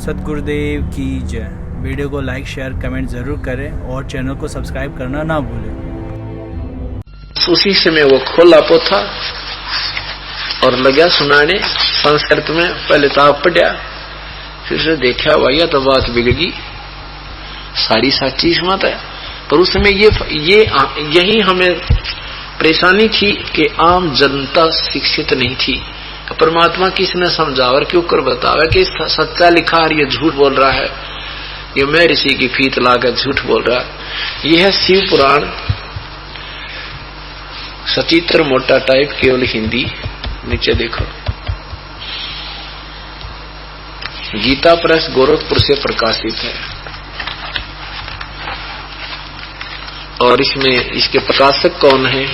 सतगुरुदेव की जय। वीडियो को लाइक शेयर कमेंट जरूर करें और चैनल को सब्सक्राइब करना ना भूलें। उसी समय वो खोला पोथा और लगा सुनाने संस्कृत में। पहले तो आप पढ़ा, फिर से देखा भैया तो बात बिगड़ गई, सारी साची मत है। पर उस समय यही हमें परेशानी थी कि आम जनता शिक्षित नहीं थी। परमात्मा किसने समझावर क्यों कर बतावे कि सच्चा लिखा और ये झूठ बोल रहा है, ये मैं ऋषि की फीत लाकर झूठ बोल रहा है। यह है शिव पुराण, सचित्र मोटा टाइप, केवल हिंदी। नीचे देखो, गीता प्रेस गोरखपुर से प्रकाशित है और इसमें इसके प्रकाशक कौन है?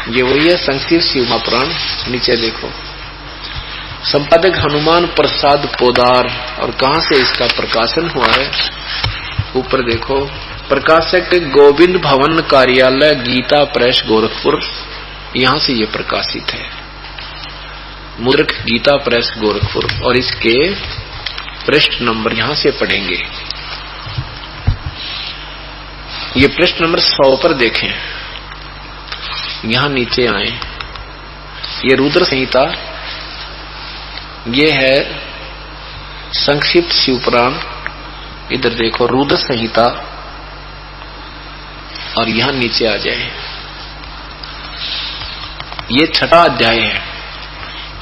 ये वही है संक्षिप्त शिव महापुराण। नीचे देखो, संपादक हनुमान प्रसाद पोदार। और कहां से इसका प्रकाशन हुआ है? ऊपर देखो, प्रकाशक गोविंद भवन कार्यालय गीता प्रेस गोरखपुर, यहां से ये प्रकाशित है। मुद्रक गीता प्रेस गोरखपुर। और इसके पृष्ठ नंबर यहां से पढ़ेंगे। ये पृष्ठ नंबर 100 पर देखें, यहां नीचे आए। ये रुद्र संहिता, ये है संक्षिप्त शिवपुराण। इधर देखो रुद्र संहिता, और यहां नीचे आ जाए, ये 6वां अध्याय है।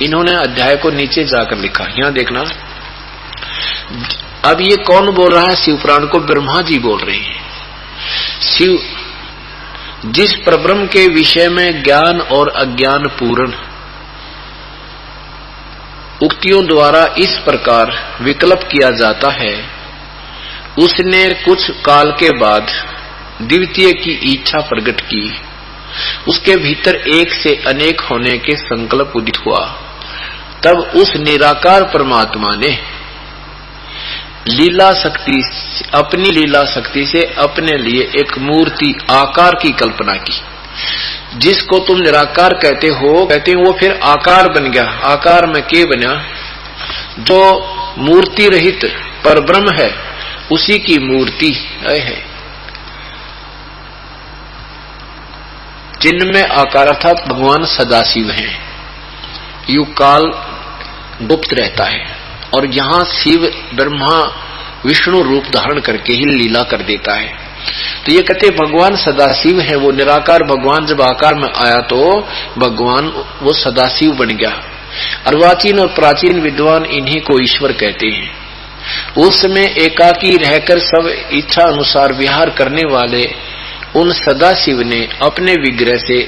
इन्होंने अध्याय को नीचे जाकर लिखा, यहां देखना। अब ये कौन बोल रहा है? शिवपुराण को ब्रह्मा जी बोल रहे हैं। शिव जिस परब्रह्म के विषय में ज्ञान और अज्ञान पूर्ण उक्तियों द्वारा इस प्रकार विकल्प किया जाता है, उसने कुछ काल के बाद द्वितीय की इच्छा प्रकट की। उसके भीतर एक से अनेक होने के संकल्प उदित हुआ। तब उस निराकार परमात्मा ने अपनी लीला शक्ति से अपने लिए एक मूर्ति आकार की कल्पना की। जिसको तुम निराकार कहते हो, वो फिर आकार बन गया। आकार में क्या बना? जो मूर्ति रहित परब्रह्म है उसी की मूर्ति है, जिनमें आकार अर्थात भगवान सदाशिव हैं। युग काल गुप्त रहता है और यहाँ शिव ब्रह्मा विष्णु रूप धारण करके ही लीला कर देता है। तो ये कहते भगवान सदाशिव है। वो निराकार भगवान जब आकार में आया तो भगवान वो सदाशिव बन गया। अर्वाचीन और प्राचीन विद्वान इन्हीं को ईश्वर कहते हैं। उस समय एकाकी रहकर सब इच्छा अनुसार विहार करने वाले उन सदाशिव ने अपने विग्रह से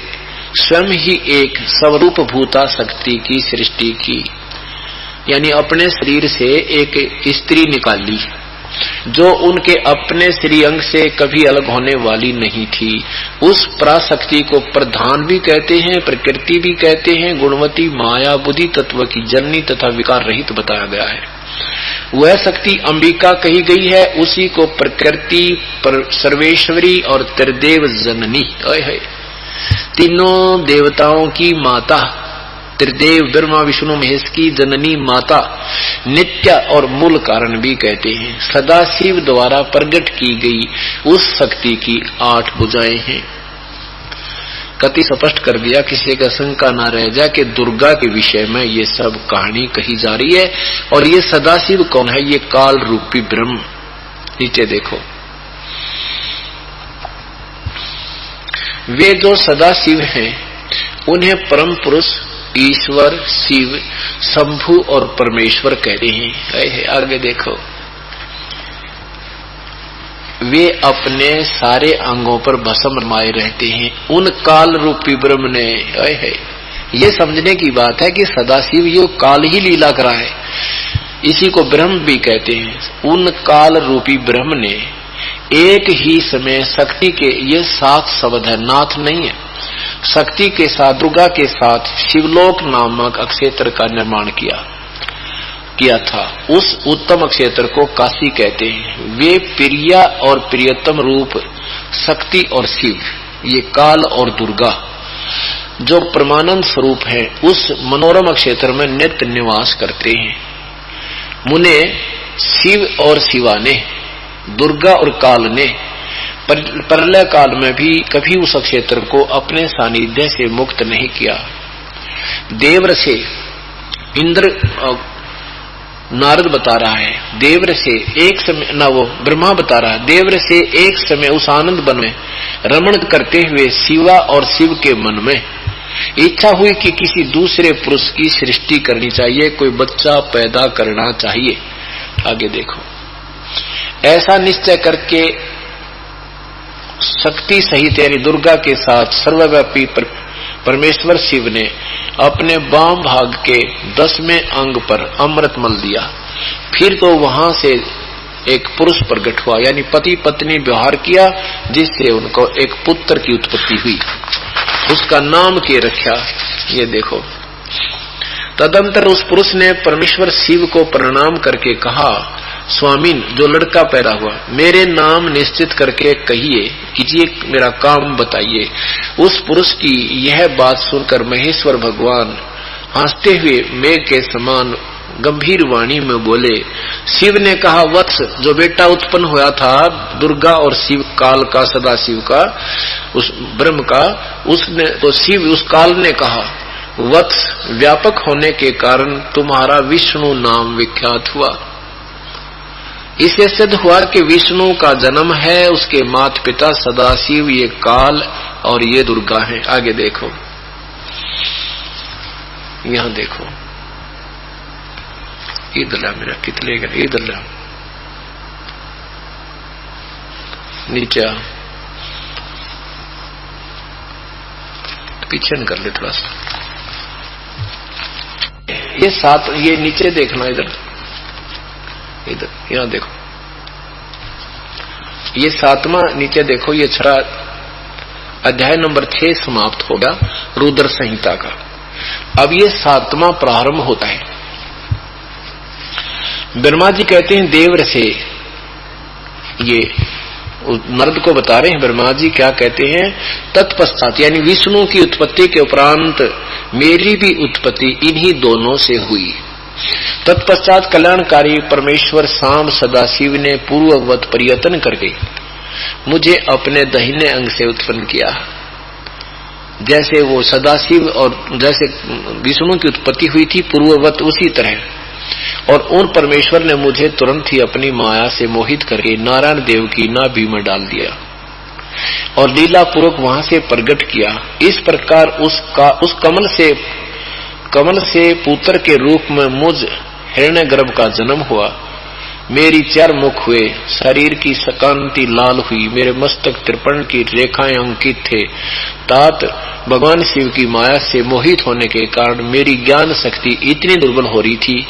स्वयं ही एक स्वरूप भूता शक्ति की सृष्टि की, यानी अपने शरीर से एक स्त्री निकाली जो उनके अपने श्रीअंग से कभी अलग होने वाली नहीं थी। उस पराशक्ति को प्रधान भी कहते हैं, प्रकृति भी कहते हैं। गुणवती माया बुद्धि तत्व की जननी तथा विकार रहित बताया गया है। वह शक्ति अंबिका कही गई है। उसी को प्रकृति, सर्वेश्वरी और त्रिदेव जननी, तीनों देवताओं की माता, त्रिदेव ब्रह्मा विष्णु महेश की जननी माता, नित्य और मूल कारण भी कहते हैं। सदाशिव द्वारा प्रकट की गई उस शक्ति की 8 भुजाएं हैं। कति स्पष्ट कर दिया, किसी का शंका न रह जाए कि दुर्गा के विषय में ये सब कहानी कही जा रही है। और ये सदाशिव कौन है? ये काल रूपी ब्रह्म। नीचे देखो, वे जो सदाशिव हैं उन्हें परम पुरुष, ईश्वर, शिव, शंभु और परमेश्वर कहते हैं। आगे देखो, वे अपने सारे अंगों पर भस्म रमाए रहते हैं। उन काल रूपी ब्रह्म ने, ये समझने की बात है कि सदाशिव ये काल ही लीला करा है, इसी को ब्रह्म भी कहते हैं। उन काल रूपी ब्रह्म ने एक ही समय शक्ति के, ये सात शब्द है, नाथ नहीं है, शक्ति के साथ, दुर्गा के साथ शिवलोक नामक अक्षेत्र का निर्माण किया था। उस उत्तम अक्षेत्र को काशी कहते हैं। वे प्रिया और प्रियतम रूप शक्ति और शिव, ये काल और दुर्गा जो परमानंद स्वरूप है, उस मनोरम क्षेत्र में नित्य निवास करते हैं। मुने शिव और शिवा ने, दुर्गा और काल ने प्रलय काल में भी कभी उस क्षेत्र को अपने सानिध्य से मुक्त नहीं किया। देवर से इंद्र, नारद बता रहा है, देवर से एक समय ना, वो ब्रह्मा बता रहा है, देवर से एक समय उस आनंद वन में रमण करते हुए शिवा और शिव के मन में इच्छा हुई कि किसी दूसरे पुरुष की सृष्टि करनी चाहिए, कोई बच्चा पैदा करना चाहिए। आगे देखो, ऐसा निश्चय करके शक्ति सहित यानी दुर्गा के साथ सर्वव्यापी परमेश्वर शिव ने अपने वाम भाग के 10वें अंग पर अमृत मल दिया। फिर तो वहां से एक पुरुष प्रकट हुआ, यानी पति पत्नी व्यवहार किया, जिससे उनको एक पुत्र की उत्पत्ति हुई। उसका नाम के रखा, ये देखो। तदंतर उस पुरुष ने परमेश्वर शिव को प्रणाम करके कहा, स्वामीन, जो लड़का पैदा हुआ मेरे नाम निश्चित करके कहिए, कीजिए, मेरा काम बताइए। उस पुरुष की यह बात सुनकर महेश्वर भगवान हंसते हुए मेघ के समान गंभीर वाणी में बोले, शिव ने कहा, वत्स, जो बेटा उत्पन्न हुआ था दुर्गा और शिव काल का, सदा शिव का, उस ब्रह्म का, उसने तो शिव उस काल ने कहा, वत्स, व्यापक होने के कारण तुम्हारा विष्णु नाम विख्यात हुआ। इससे सिद्ध हुआ कि विष्णु का जन्म है, उसके माता पिता सदाशिव, ये काल और ये दुर्गा है। आगे देखो, यहां देखो, इधर ला मेरा कितने का, इधर ला, नीचे पीछे कर ले थोड़ा सा, ये सात, ये नीचे देखना, इधर इधर, यहां देखो, ये 7वां नीचे देखो, ये 6 अध्याय नंबर 6 समाप्त होगा रुद्र संहिता का। अब ये 7वां प्रारंभ होता है। ब्रह्मा जी कहते हैं देवर से, ये मर्द को बता रहे हैं ब्रह्मा जी क्या कहते हैं, तत्पश्चात यानी विष्णु की उत्पत्ति के उपरांत मेरी भी उत्पत्ति इन्हीं दोनों से हुई। तत्पश्चात कल्याणकारी परमेश्वर शाम सदाशिव ने पूर्ववत प्रयत्न करके मुझे अपने दाहिने अंग से उत्पन्न किया। जैसे वो सदाशिव और जैसे विष्णु की उत्पत्ति हुई थी पूर्ववत, उसी तरह, और उन परमेश्वर ने मुझे तुरंत ही अपनी माया से मोहित करके नारायण देव की नाभि में डाल दिया और लीला पूर्वक वहां से प्रकट किया। इस प्रकार उस कमल से पुत्र के रूप में मुझ हिरण्यगर्भ का जन्म हुआ। मेरी 4 मुख हुए, शरीर की कांति लाल हुई, मेरे मस्तक त्रिपर्ण की रेखाएं अंकित थे। तात भगवान शिव की माया से मोहित होने के कारण मेरी ज्ञान शक्ति इतनी दुर्बल हो रही थी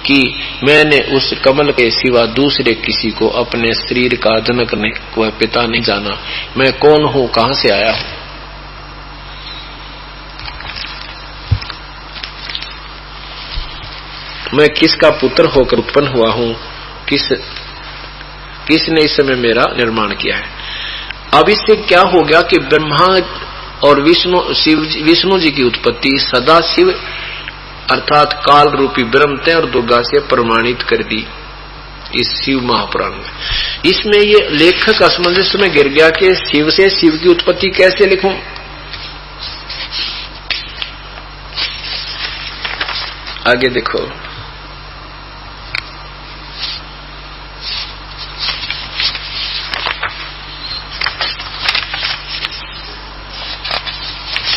कि मैंने उस कमल के सिवा दूसरे किसी को अपने शरीर का जनक व पिता नहीं जाना। मैं कौन हूँ, कहां से आया हूँ। मैं किसका पुत्र होकर उत्पन्न हुआ हूँ, किसने इस समय मेरा निर्माण किया है। अब इससे क्या हो गया कि ब्रह्मा और विष्णु जी की उत्पत्ति सदा शिव अर्थात काल रूपी ब्रह्म और दुर्गा से प्रमाणित कर दी इस शिव महापुराण में। इसमें ये लेखक असमंजस में गिर गया कि शिव से शिव की उत्पत्ति कैसे लिखूं। आगे देखो,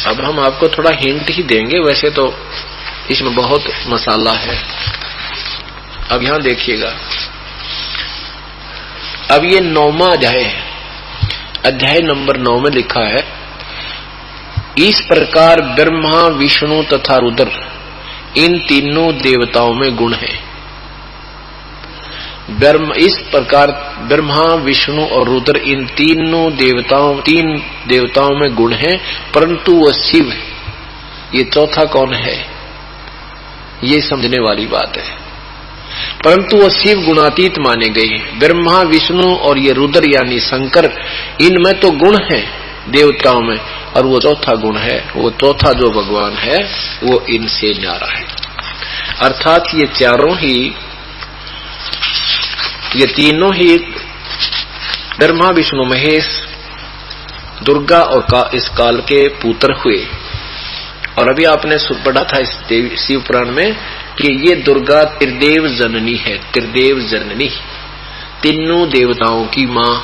अब हम आपको थोड़ा हिंट ही देंगे, वैसे तो इसमें बहुत मसाला है। अब यहां देखिएगा, अब ये 9वां अध्याय है, अध्याय नंबर 9 में लिखा है, इस प्रकार ब्रह्मा विष्णु तथा रुद्र इन तीनों देवताओं में गुण है। इस प्रकार ब्रह्मा विष्णु और रुद्र इन तीन देवताओं में गुण है, परंतु वह शिव, ये चौथा कौन है, ये समझने वाली बात है। परंतु वह शिव गुणातीत माने गए। ब्रह्मा विष्णु और ये रुद्र यानी शंकर, इनमें तो गुण है देवताओं में, और वो चौथा गुण है, वो चौथा जो भगवान है वो इनसे न्यारा है। अर्थात ये चारों ही ये तीनों ही ब्रह्मा विष्णु महेश दुर्गा और इस काल के पुत्र हुए। और अभी आपने पढ़ा था इस शिव पुराण में कि ये दुर्गा त्रिदेव जननी है, त्रिदेव जननी, तीनों देवताओं की मां।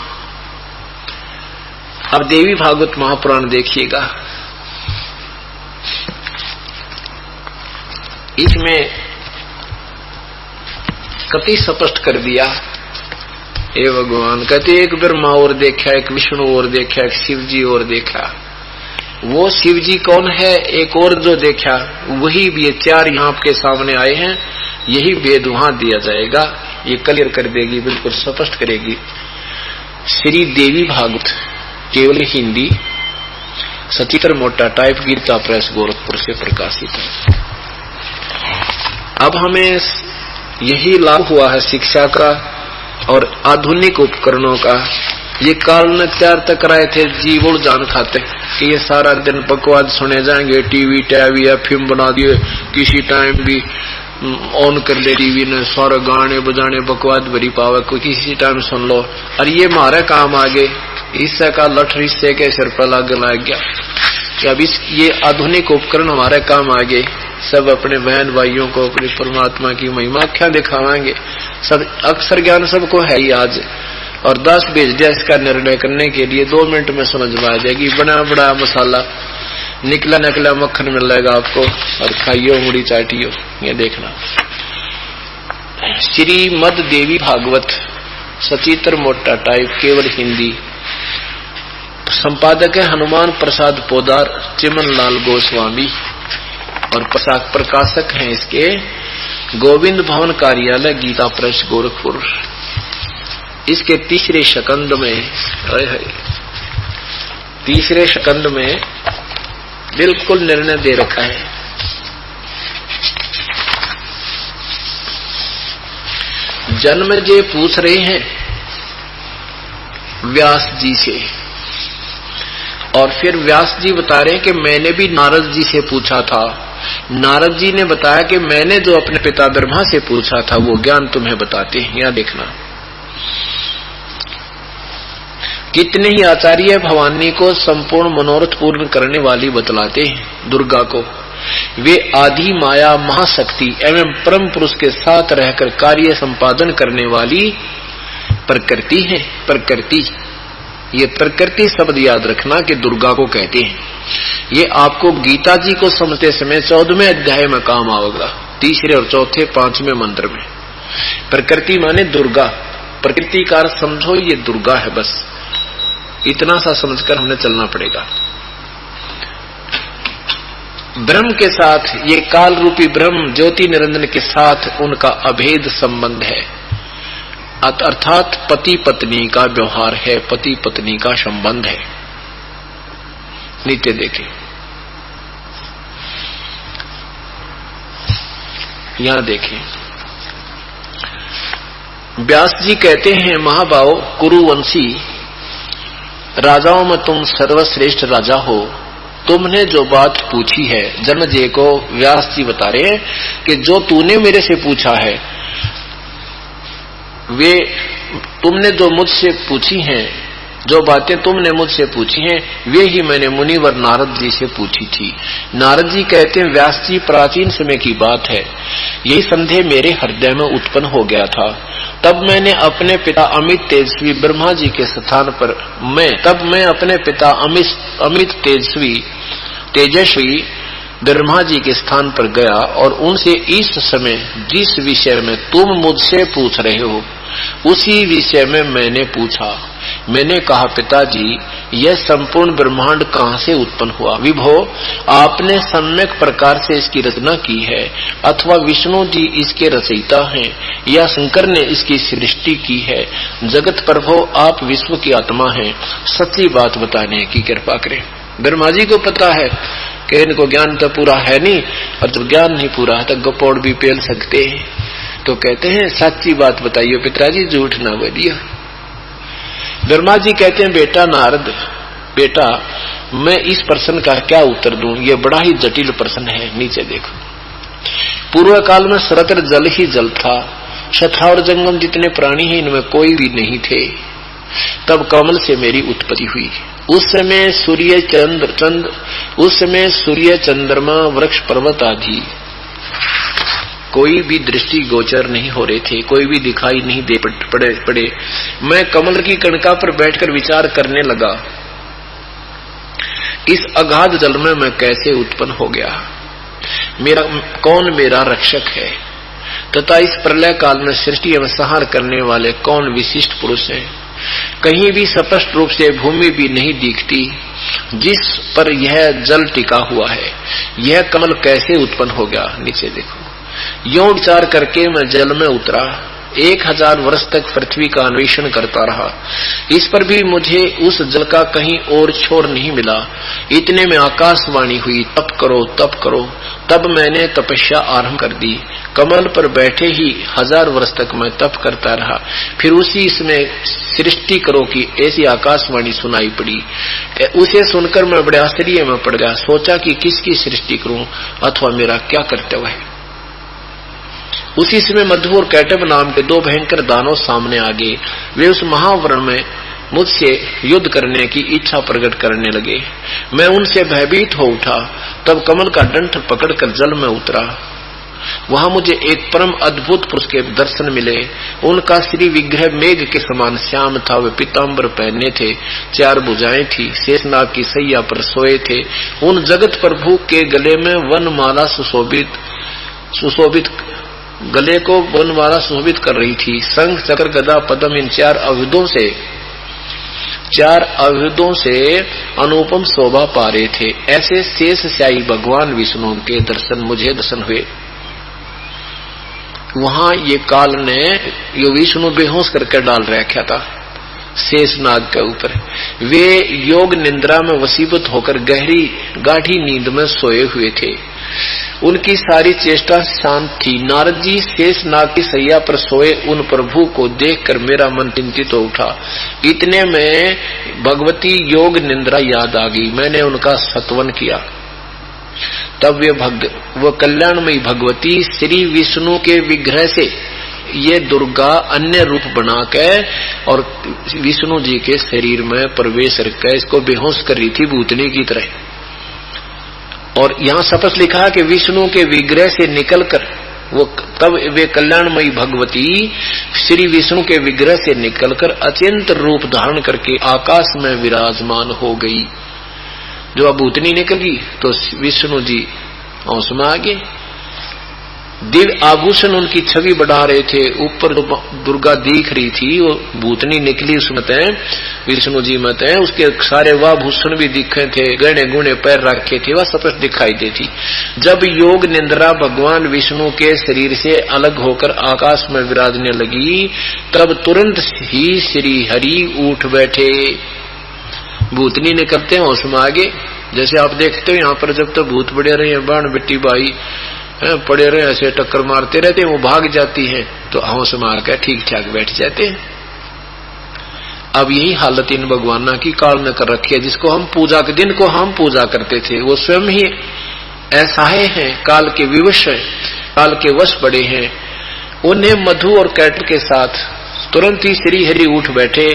अब देवी भागवत महापुराण देखिएगा, इसमें कति स्पष्ट कर दिया। हे भगवान, कहते एक ब्रह्मा और देखा, एक विष्णु और देखा, एक शिव जी और देखा। वो शिव जी कौन है, एक और जो देखा वही ये चार यहाँ आपके सामने आए हैं, यही वेद वहां दिया जाएगा। ये क्लियर कर देगी, बिल्कुल स्पष्ट करेगी। श्री देवी भागवत केवल हिंदी, सचित्र मोटा टाइप, गीता प्रेस गोरखपुर से प्रकाशित है। अब हमें यही लाभ हुआ है शिक्षा का और आधुनिक उपकरणों का। ये काल ने त्यार तक कराए थे जीवों जान खाते कि ये सारा दिन बकवाद सुने जाएंगे, टीवी टैवी या फिल्म बना दिए, किसी टाइम भी ऑन कर ले टीवी ने, सारे गाने बजाने बकवाद भरी पावे, कोई किसी टाइम सुन लो। और ये हमारे काम आगे इससे का लठ रिश्ते के सिर पर लग गया कि अब ये आधुनिक उपकरण हमारे काम आगे। सब अपने बहन भाइयों को अपनी परमात्मा की महिमा क्या दिखावाएंगे। सब अक्षर ज्ञान सबको है ही आज, और 10 भेज दिया इसका निर्णय करने के लिए, 2 मिनट में समझ में आ जाएगी। बना बड़ा मसाला, निकला निकला मक्खन मिलेगा आपको, और खाइयो मुड़ी चाटियो। ये देखना श्रीमद देवी भागवत सचित्र मोटा टाइप, केवल हिंदी। संपादक है हनुमान प्रसाद पोदार, चिमन लाल गोस्वामी, और प्रकाशक हैं इसके गोविंद भवन कार्यालय, गीता प्रेस गोरखपुर। इसके तीसरे शकंद में, तीसरे शकंद में बिल्कुल निर्णय दे रखा है। जन्म जे पूछ रहे हैं व्यास जी से, और फिर व्यास जी बता रहे हैं कि मैंने भी नारद जी से पूछा था। नारद जी ने बताया कि मैंने जो अपने पिता ब्रह्मा से पूछा था वो ज्ञान तुम्हें बताते हैं। यहां देखना, कितने ही आचार्य भवानी को संपूर्ण मनोरथ पूर्ण करने वाली बतलाते हैं दुर्गा को। वे आदि माया महाशक्ति एवं परम पुरुष के साथ रहकर कार्य संपादन करने वाली प्रकृति है। प्रकृति, ये प्रकृति शब्द याद रखना कि दुर्गा को कहते हैं। ये आपको गीता जी को समझते समय 14वें अध्याय में काम आएगा, तीसरे और चौथे 5वें मंत्र में। प्रकृति माने दुर्गा, प्रकृति का अर्थ समझो ये दुर्गा है, बस इतना सा समझकर हमने चलना पड़ेगा। ब्रह्म के साथ, ये काल रूपी ब्रह्म ज्योति निरंजन के साथ उनका अभेद संबंध है, अर्थात पति पत्नी का व्यवहार है, पति पत्नी का संबंध है। नीचे देखें, यहां देखें, व्यास जी कहते हैं महाभाव कुरुवंशी राजाओं में तुम सर्वश्रेष्ठ राजा हो। तुमने जो बात पूछी है, जन्मजय को व्यास जी बता रहे हैं कि जो तूने मेरे से पूछा है, वे तुमने जो मुझसे पूछी हैं, जो बातें तुमने मुझसे पूछी हैं, वे ही मैंने मुनिवर नारद जी से पूछी थी। नारद जी कहते हैं व्यास जी प्राचीन समय की बात है, यही संदेह मेरे हृदय में उत्पन्न हो गया था। तब मैंने अपने पिता अमित तेजस्वी ब्रह्मा जी के स्थान पर मैं अपने पिता अमित तेजस्वी ब्रह्मा जी के स्थान पर गया और उनसे इस समय जिस विषय में तुम मुझसे पूछ रहे हो उसी विषय में मैंने पूछा। मैंने कहा पिताजी, यह संपूर्ण ब्रह्मांड कहां से उत्पन्न हुआ? विभो, आपने सम्यक प्रकार से इसकी रचना की है, अथवा विष्णु जी इसके रचयिता हैं, या शंकर ने इसकी सृष्टि की है। जगत प्रभो, आप विश्व की आत्मा हैं, सच्ची बात बताने की कृपा करें। ब्रह्मा जी को पता है कि इनको ज्ञान तो पूरा है नहीं, और जब ज्ञान नहीं पूरा है तो गपोड़ भी पेल सकते हैं। तो कहते हैं सच्ची बात बताइए पिताजी, झूठ ना बोलिए। ब्रह्मा जी कहते हैं बेटा नारद, बेटा मैं इस प्रश्न का क्या उत्तर दूं, ये बड़ा ही जटिल प्रश्न है। नीचे देखो, पूर्व काल में सर्वत्र जल ही जल था, शठार जंगम जितने प्राणी हैं इनमें कोई भी नहीं थे। तब कमल से मेरी उत्पत्ति हुई। उस समय सूर्य चंद्रमा वृक्ष पर्वत आदि कोई भी दृष्टि गोचर नहीं हो रहे थे, कोई भी दिखाई नहीं दे पड़े। मैं कमल की कणका पर बैठकर विचार करने लगा, इस अगाध जल में मैं कैसे उत्पन्न हो गया, कौन मेरा रक्षक है, तथा इस प्रलय काल में सृष्टि एवं संहार करने वाले कौन विशिष्ट पुरुष हैं। कहीं भी स्पष्ट रूप से भूमि भी नहीं दिखती जिस पर यह जल टिका हुआ है। यह कमल कैसे उत्पन्न हो गया, नीचे देखो। यों विचार करके मैं जल में उतरा। 1000 वर्ष तक पृथ्वी का अन्वेषण करता रहा, इस पर भी मुझे उस जल का कहीं और छोर नहीं मिला। इतने में आकाशवाणी हुई, तप करो तप करो। तब मैंने तपस्या आरंभ कर दी। कमल पर बैठे ही 1000 वर्ष तक मैं तप करता रहा। फिर उसी इसमें सृष्टि करो कि ऐसी आकाशवाणी सुनाई पड़ी। उसे सुनकर मैं बड़े आश्चर्य में पड़ गया। सोचा कि किसकी सृष्टि करूं अथवा मेरा क्या कर्तव्य है। उसी समय मधु और कैटब नाम के 2 भयंकर दानव सामने आ गए। वे उस महावरण में मुझसे युद्ध करने की इच्छा प्रकट करने लगे। मैं उनसे भयभीत हो उठा। तब कमल का डंठ पकड़कर जल में उतरा। वहां मुझे एक परम अद्भुत पुरुष के दर्शन मिले। उनका श्री विग्रह मेघ के समान श्याम था। वे पीतांबर पहने थे, 4 भुजाएं थी, शेषनाग की सैया पर सोए थे। उन जगत प्रभु के गले में वनमाला सुशोभित गले को वनमाला सुशोभित कर रही थी। शंख चक्र गदा पद्म इन 4 अवयुधों से अनुपम शोभा पा रहे थे। ऐसे शेष शाही भगवान विष्णु के मुझे दर्शन हुए। वहां ये काल ने यो विष्णु बेहोश करके डाल रखा था शेषनाग के ऊपर। वे योग निद्रा में वसीभूत होकर गाढ़ी नींद में सोए हुए थे। उनकी सारी चेष्टा शांत थी। नारद जी शेषनाग की सैया पर सोए उन प्रभु को देखकर मेरा मन चिंतित हो उठा। इतने में भगवती योग निद्रा याद आ गई। मैंने उनका स्तवन किया। तब वो कल्याणमयी भगवती श्री विष्णु के विग्रह से ये दुर्गा अन्य रूप बना के और विष्णु जी के शरीर में प्रवेश करके इसको बेहोश कर रही थी भूतनी की तरह। और यहाँ स्पष्ट लिखा है कि विष्णु के विग्रह से निकलकर तब वे कल्याणमयी भगवती श्री विष्णु के विग्रह से निकलकर अत्यंत रूप धारण करके आकाश में विराजमान हो गई। जो अब भूतनी निकली तो विष्णु जी औंस में आ गए। दिव्य आभूषण उनकी छवि बढ़ा रहे थे। ऊपर दुर्गा दिख रही थी, वो भूतनी निकली उसमें विष्णु जी मत है। उसके सारे वाभूषण भी दिखे थे, गहने गुणे पैर रखे थे, वह स्पष्ट दिखाई देती। जब योग निद्रा भगवान विष्णु के शरीर से अलग होकर आकाश में विराजने लगी, तब तुरंत ही श्री हरि उठ बैठे। भूतनी निकलते हैं होश में आगे। जैसे आप देखते हो यहाँ पर जब तो भूत बड़े रहे हैं, बाण बेटी बाई पड़े रहे ऐसे टक्कर मारते रहते हैं, वो भाग जाती है तो होश मार कर ठीक ठाक बैठ जाते हैं। अब यही हालत इन भगवाना की काल ने कर रखी है। जिसको हम पूजा के दिन को हम पूजा करते थे, वो स्वयं ही असहाय हैं, काल के विवश हैं, काल के वश पड़े हैं। उन्हें मधु और कैटब के साथ तुरंत ही श्री हरि उठ बैठे।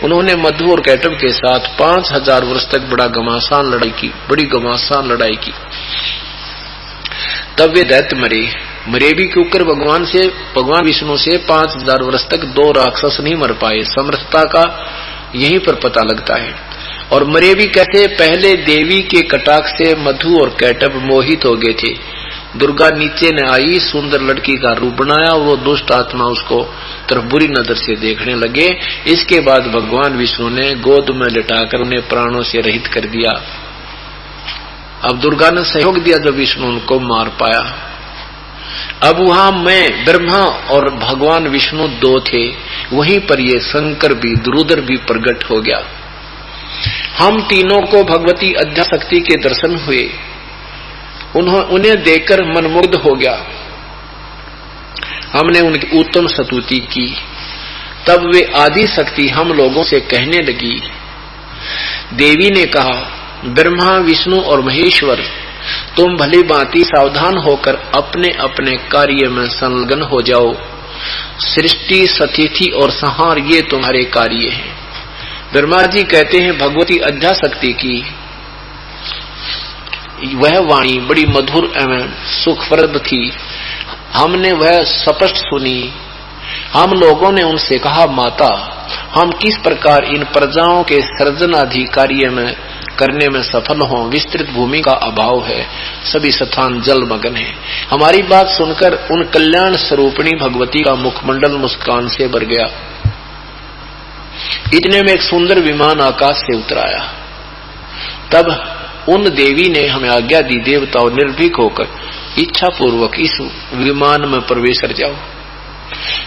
उन्होंने मधु और कैटब के साथ 5000 वर्ष तक बड़ी घमासान लड़ाई की। तब वे दैत्य मरे भी क्योंकि भगवान विष्णु से 5000 वर्ष तक 2 राक्षस नहीं मर पाए। समर्थता का यहीं पर पता लगता है। और मरे भी कैसे? पहले देवी के कटाक्ष से मधु और कैटब मोहित हो गए थे। दुर्गा नीचे न आई, सुंदर लड़की का रूप बनाया, वो दुष्ट आत्मा उसको तरफ बुरी नजर से देखने लगे। इसके बाद भगवान विष्णु ने गोद में लिटाकर उन्हें प्राणों से रहित कर दिया। अब दुर्गा ने सहयोग दिया जब विष्णु उनको मार पाया। अब वहां मैं, ब्रह्मा और भगवान विष्णु 2 थे। वहीं पर ये शंकर भी, रुद्र भी प्रकट हो गया। हम तीनों को भगवती अध्याशक्ति के दर्शन हुए। उन्हें देखकर मनमुग्ध हो गया। हमने उनकी उत्तम स्तुति की। तब वे आदि शक्ति हम लोगों से कहने लगी। देवी ने कहा, ब्रह्मा विष्णु और महेश्वर, तुम भली भांति सावधान होकर अपने अपने कार्य में संलग्न हो जाओ। सृष्टि, सतिथि और संहार ये तुम्हारे कार्य हैं। ब्रह्मा जी कहते हैं भगवती अध्याशक्ति की वह वाणी बड़ी मधुर एवं सुखप्रद थी। हमने वह स्पष्ट सुनी। हम लोगों ने उनसे कहा, माता, हम किस प्रकार इन प्रजाओं के सृजन आदि कार्य में करने में सफल हों। विस्तृत भूमि का अभाव है, सभी स्थान जलमग्न है। हमारी बात सुनकर उन कल्याण स्वरूपिणी भगवती का मुखमंडल मुस्कान से भर गया। इतने में एक सुंदर विमान आकाश से उतर आया। तब उन देवी ने हमें आज्ञा दी, देवताओं निर्भीक होकर इच्छा पूर्वक इस विमान में प्रवेश कर जाओ।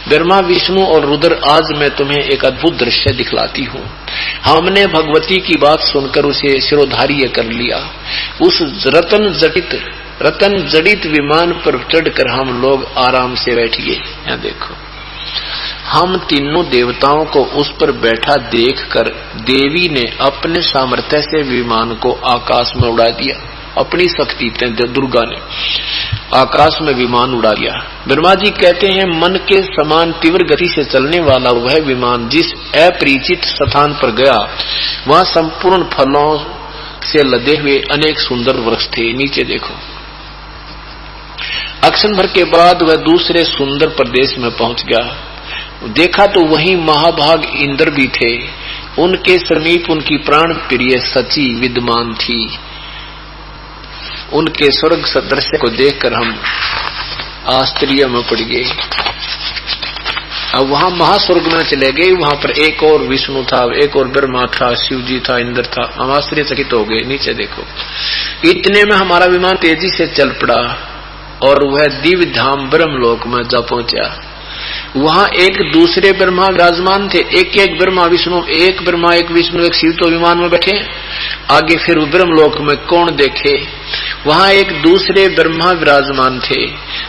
ब्रह्मा, विष्णु और रुद्र, आज मैं तुम्हें एक अद्भुत दृश्य दिखलाती हूँ। हमने भगवती की बात सुनकर उसे शिरोधार्य कर लिया। उस रतन जड़ित विमान पर चढ़कर हम लोग आराम से बैठ गए। यहाँ देखो, हम तीनों देवताओं को उस पर बैठा देखकर देवी ने अपने सामर्थ्य से विमान को आकाश में उड़ा दिया। अपनी शक्ति दुर्गा ने आकाश में विमान उड़ा दिया। ब्रह्मा जी कहते हैं, मन के समान तीव्र गति से चलने वाला वह विमान जिस अपरिचित स्थान पर गया, वहां संपूर्ण फलों से लदे हुए अनेक सुंदर वृक्ष थे। नीचे देखो, अक्षण भर के बाद वह दूसरे सुंदर प्रदेश में पहुंच गया। देखा तो वहीं महाभाग इंद्र भी थे। उनके समीप उनकी प्राण प्रिय सची विद्यमान थी। उनके स्वर्ग सदृश को देखकर हम आश्चर्य में पड़ गए। अब वहां महास्वर्ग में चले गए। वहां पर एक और विष्णु था, एक और ब्रह्मा था, शिव जी था, इंद्र था। हम आश्चर्यचकित हो गए। नीचे देखो, इतने में हमारा विमान तेजी से चल पड़ा और वह दिव्य धाम ब्रह्मलोक में जा पहुंचा। वहां एक दूसरे ब्रह्मा विराजमान थे। एक ब्रह्मा विष्णु, एक ब्रह्मा एक विष्णु एक शिव तो विमान में बैठे। आगे फिर ब्रह्मलोक में कौन देखे, वहां एक दूसरे ब्रह्मा विराजमान थे।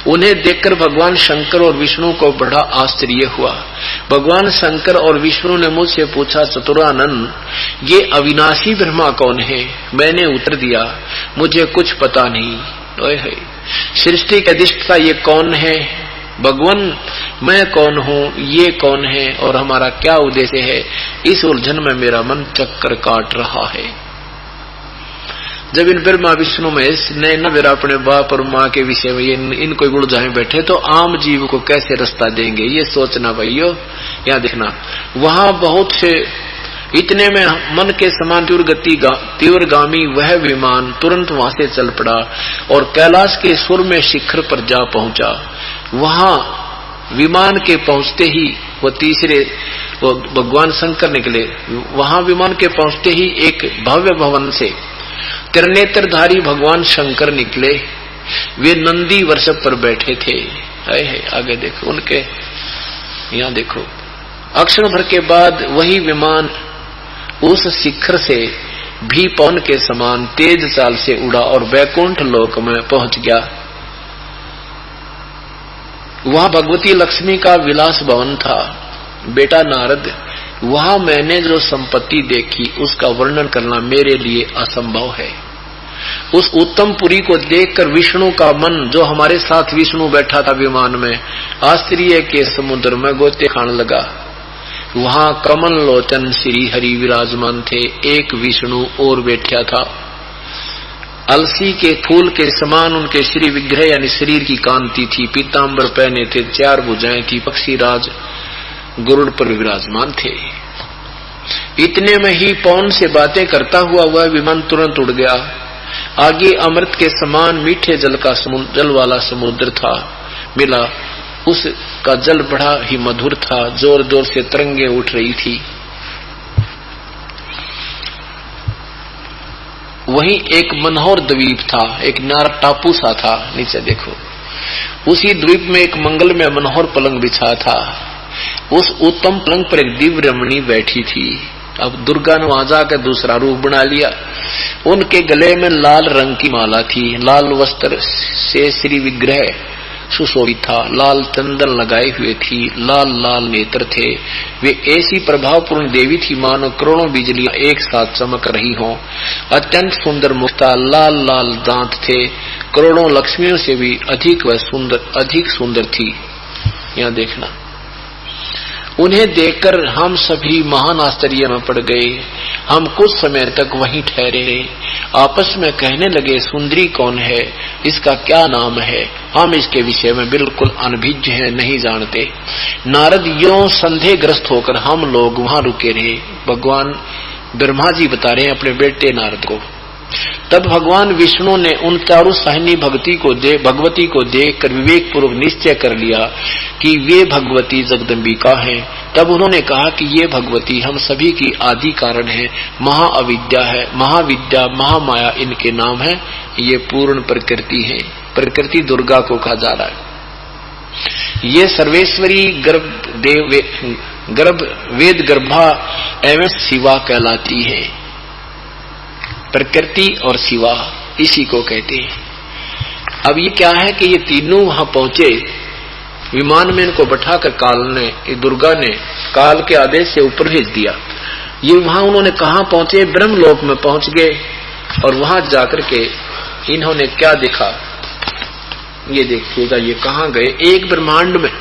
उन्हें देखकर भगवान शंकर और विष्णु को बड़ा आश्चर्य हुआ। भगवान शंकर और विष्णु ने मुझसे पूछा, चतुरानन, ये अविनाशी ब्रह्मा कौन है? मैंने उत्तर दिया, मुझे कुछ पता नहीं। सृष्टि के अधिष्ठता ये कौन है? भगवान, मैं कौन हूँ, ये कौन है और हमारा क्या उद्देश्य है? इस उलझन में मेरा मन चक्कर काट रहा है। जब इन ब्रह्मा विष्णु महेश ने न मेरा अपने बाप और माँ के विषय में इनको उलझाए बैठे, तो आम जीव को कैसे रास्ता देंगे? ये सोचना भाइयों। यहाँ देखना, वहां बहुत से, इतने में मन के समान तीव्रगामी वह विमान तुरंत वहां से चल पड़ा और कैलाश के सुर में शिखर पर जा पहुंचा। वहां विमान के पहुंचते ही वो भगवान शंकर निकले। वहां विमान के पहुंचते ही एक भव्य भवन से त्रिनेत्रधारी भगवान शंकर निकले। वे नंदी वृषभ पर बैठे थे। आगे देखो, उनके यहाँ देखो, अक्षण भर के बाद वही विमान उस शिखर से भी पवन के समान तेज चाल से उड़ा और वैकुंठ लोक में पहुंच गया। वहां भगवती लक्ष्मी का विलास भवन था। बेटा नारद, वहां मैंने जो संपत्ति देखी उसका वर्णन करना मेरे लिए असंभव है। उस उत्तम पुरी को देखकर विष्णु का मन, जो हमारे साथ विष्णु बैठा था विमान में, आश्चर्य के समुद्र में गोते खाने लगा। वहां कमल लोचन श्री हरि विराजमान थे। एक विष्णु और बैठा था। अलसी के फूल के समान उनके श्री विग्रह यानी शरीर की कांति थी। पीतांबर पहने थे, 4 भुजाएं थी। पक्षी राज गरुड़ पर विराजमान थे। इतने में ही पवन से बातें करता हुआ वह विमान तुरंत उड़ गया। आगे अमृत के समान मीठे जल वाला समुद्र था मिला। उसका जल बड़ा ही मधुर था। जोर जोर से तरंगे उठ रही थी। वहीं एक मनोहर द्वीप था, एक नारा टापू सा था। नीचे देखो, उसी द्वीप में एक मंगल में मनोहर पलंग बिछा था। उस उत्तम पलंग पर एक दिव्य रमणी बैठी थी। अब दुर्गा ने वहां जाकर दूसरा रूप बना लिया। उनके गले में लाल रंग की माला थी। लाल वस्त्र से श्री विग्रह सुशोभित था। लाल चंदन लगाए हुए थी। लाल लाल नेत्र थे। वे ऐसी प्रभावपूर्ण देवी थी मानो करोड़ों बिजलियां एक साथ चमक रही हों। अत्यंत सुंदर मुख था। लाल लाल दांत थे। करोड़ों लक्ष्मियों से भी अधिक वह अधिक सुंदर थी। यहाँ देखना, उन्हें देखकर हम सभी महान आश्चर्य में पड़ गए। हम कुछ समय तक वहीं ठहरे, आपस में कहने लगे, सुंदरी कौन है, इसका क्या नाम है? हम इसके विषय में बिल्कुल अनभिज्ञ हैं, नहीं जानते। नारद यों संदेहग्रस्त होकर हम लोग वहां रुके रहे। भगवान ब्रह्मा जी बता रहे हैं अपने बेटे नारद को। तब भगवान विष्णु ने उन चारों साहिनी भगवती को देखकर विवेक पूर्वक निश्चय कर लिया कि वे भगवती जगदम्बिका हैं। तब उन्होंने कहा कि ये भगवती हम सभी की आदि कारण है, महाअविद्या है, महाविद्या, महामाया इनके नाम है। ये पूर्ण प्रकृति है। प्रकृति दुर्गा को कहा जा रहा है। ये सर्वेश्वरी गर्भ वेद गर्भा एवं शिवा कहलाती है। प्रकृति और शिवा इसी को कहते हैं। अब ये क्या है कि ये तीनों वहां पहुंचे, विमान में इनको बैठाकर दुर्गा ने काल के आदेश से ऊपर भेज दिया। ये वहां उन्होंने कहां पहुंचे? ब्रह्मलोक में पहुंच गए। और वहां जाकर के इन्होंने क्या देखा, ये देखिएगा। ये कहां गए? एक ब्रह्मांड में,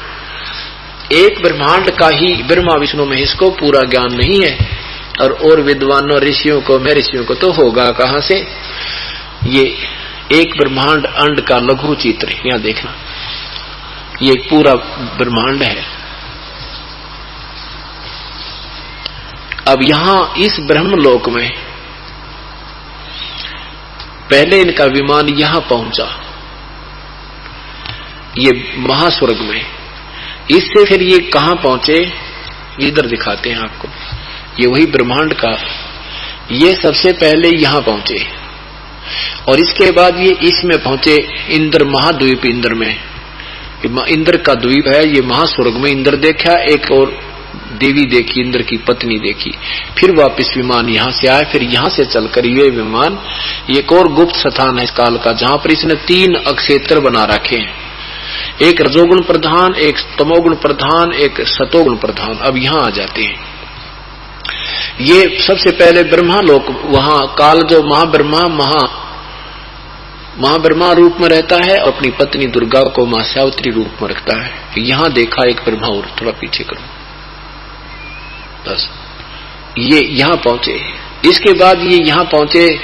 एक ब्रह्मांड का ही ब्रह्मा विष्णु महेश को पूरा ज्ञान नहीं है। और विद्वानों ऋषियों को, महर्षियों को तो होगा कहां से? ये एक ब्रह्मांड अंड का लघु चित्र यहां देखना, ये पूरा ब्रह्मांड है। अब यहां इस ब्रह्मलोक में पहले इनका विमान यहां पहुंचा, ये महास्वर्ग में। इससे फिर ये कहां पहुंचे, इधर दिखाते हैं आपको। ये वही ब्रह्मांड का, ये सबसे पहले यहां पहुंचे और इसके बाद ये इसमें पहुंचे इंद्र महाद्वीप। इंद्र में, इंद्र का द्वीप है ये महास्वर्ग में। इंद्र देखा, एक और देवी देखी, इंद्र की पत्नी देखी। फिर वापस विमान यहां से आए। फिर यहां से चलकर ये विमान एक और गुप्त स्थान है इस काल का, जहां पर इसने 3 अक्षेत्र बना रखे हैं, एक रजोगुण प्रधान, एक तमोगुण प्रधान, एक सतोगुण प्रधान। अब यहां आ जाते हैं। ये सबसे पहले ब्रह्मा लोक, वहां काल जो महाब्रह्मा रूप में रहता है और अपनी पत्नी दुर्गा को मां सावित्री रूप में रखता है। यहां देखा एक ब्रह्मा, और थोड़ा पीछे करो बस। ये यहां पहुंचे। इसके बाद ये यहां पहुंचे,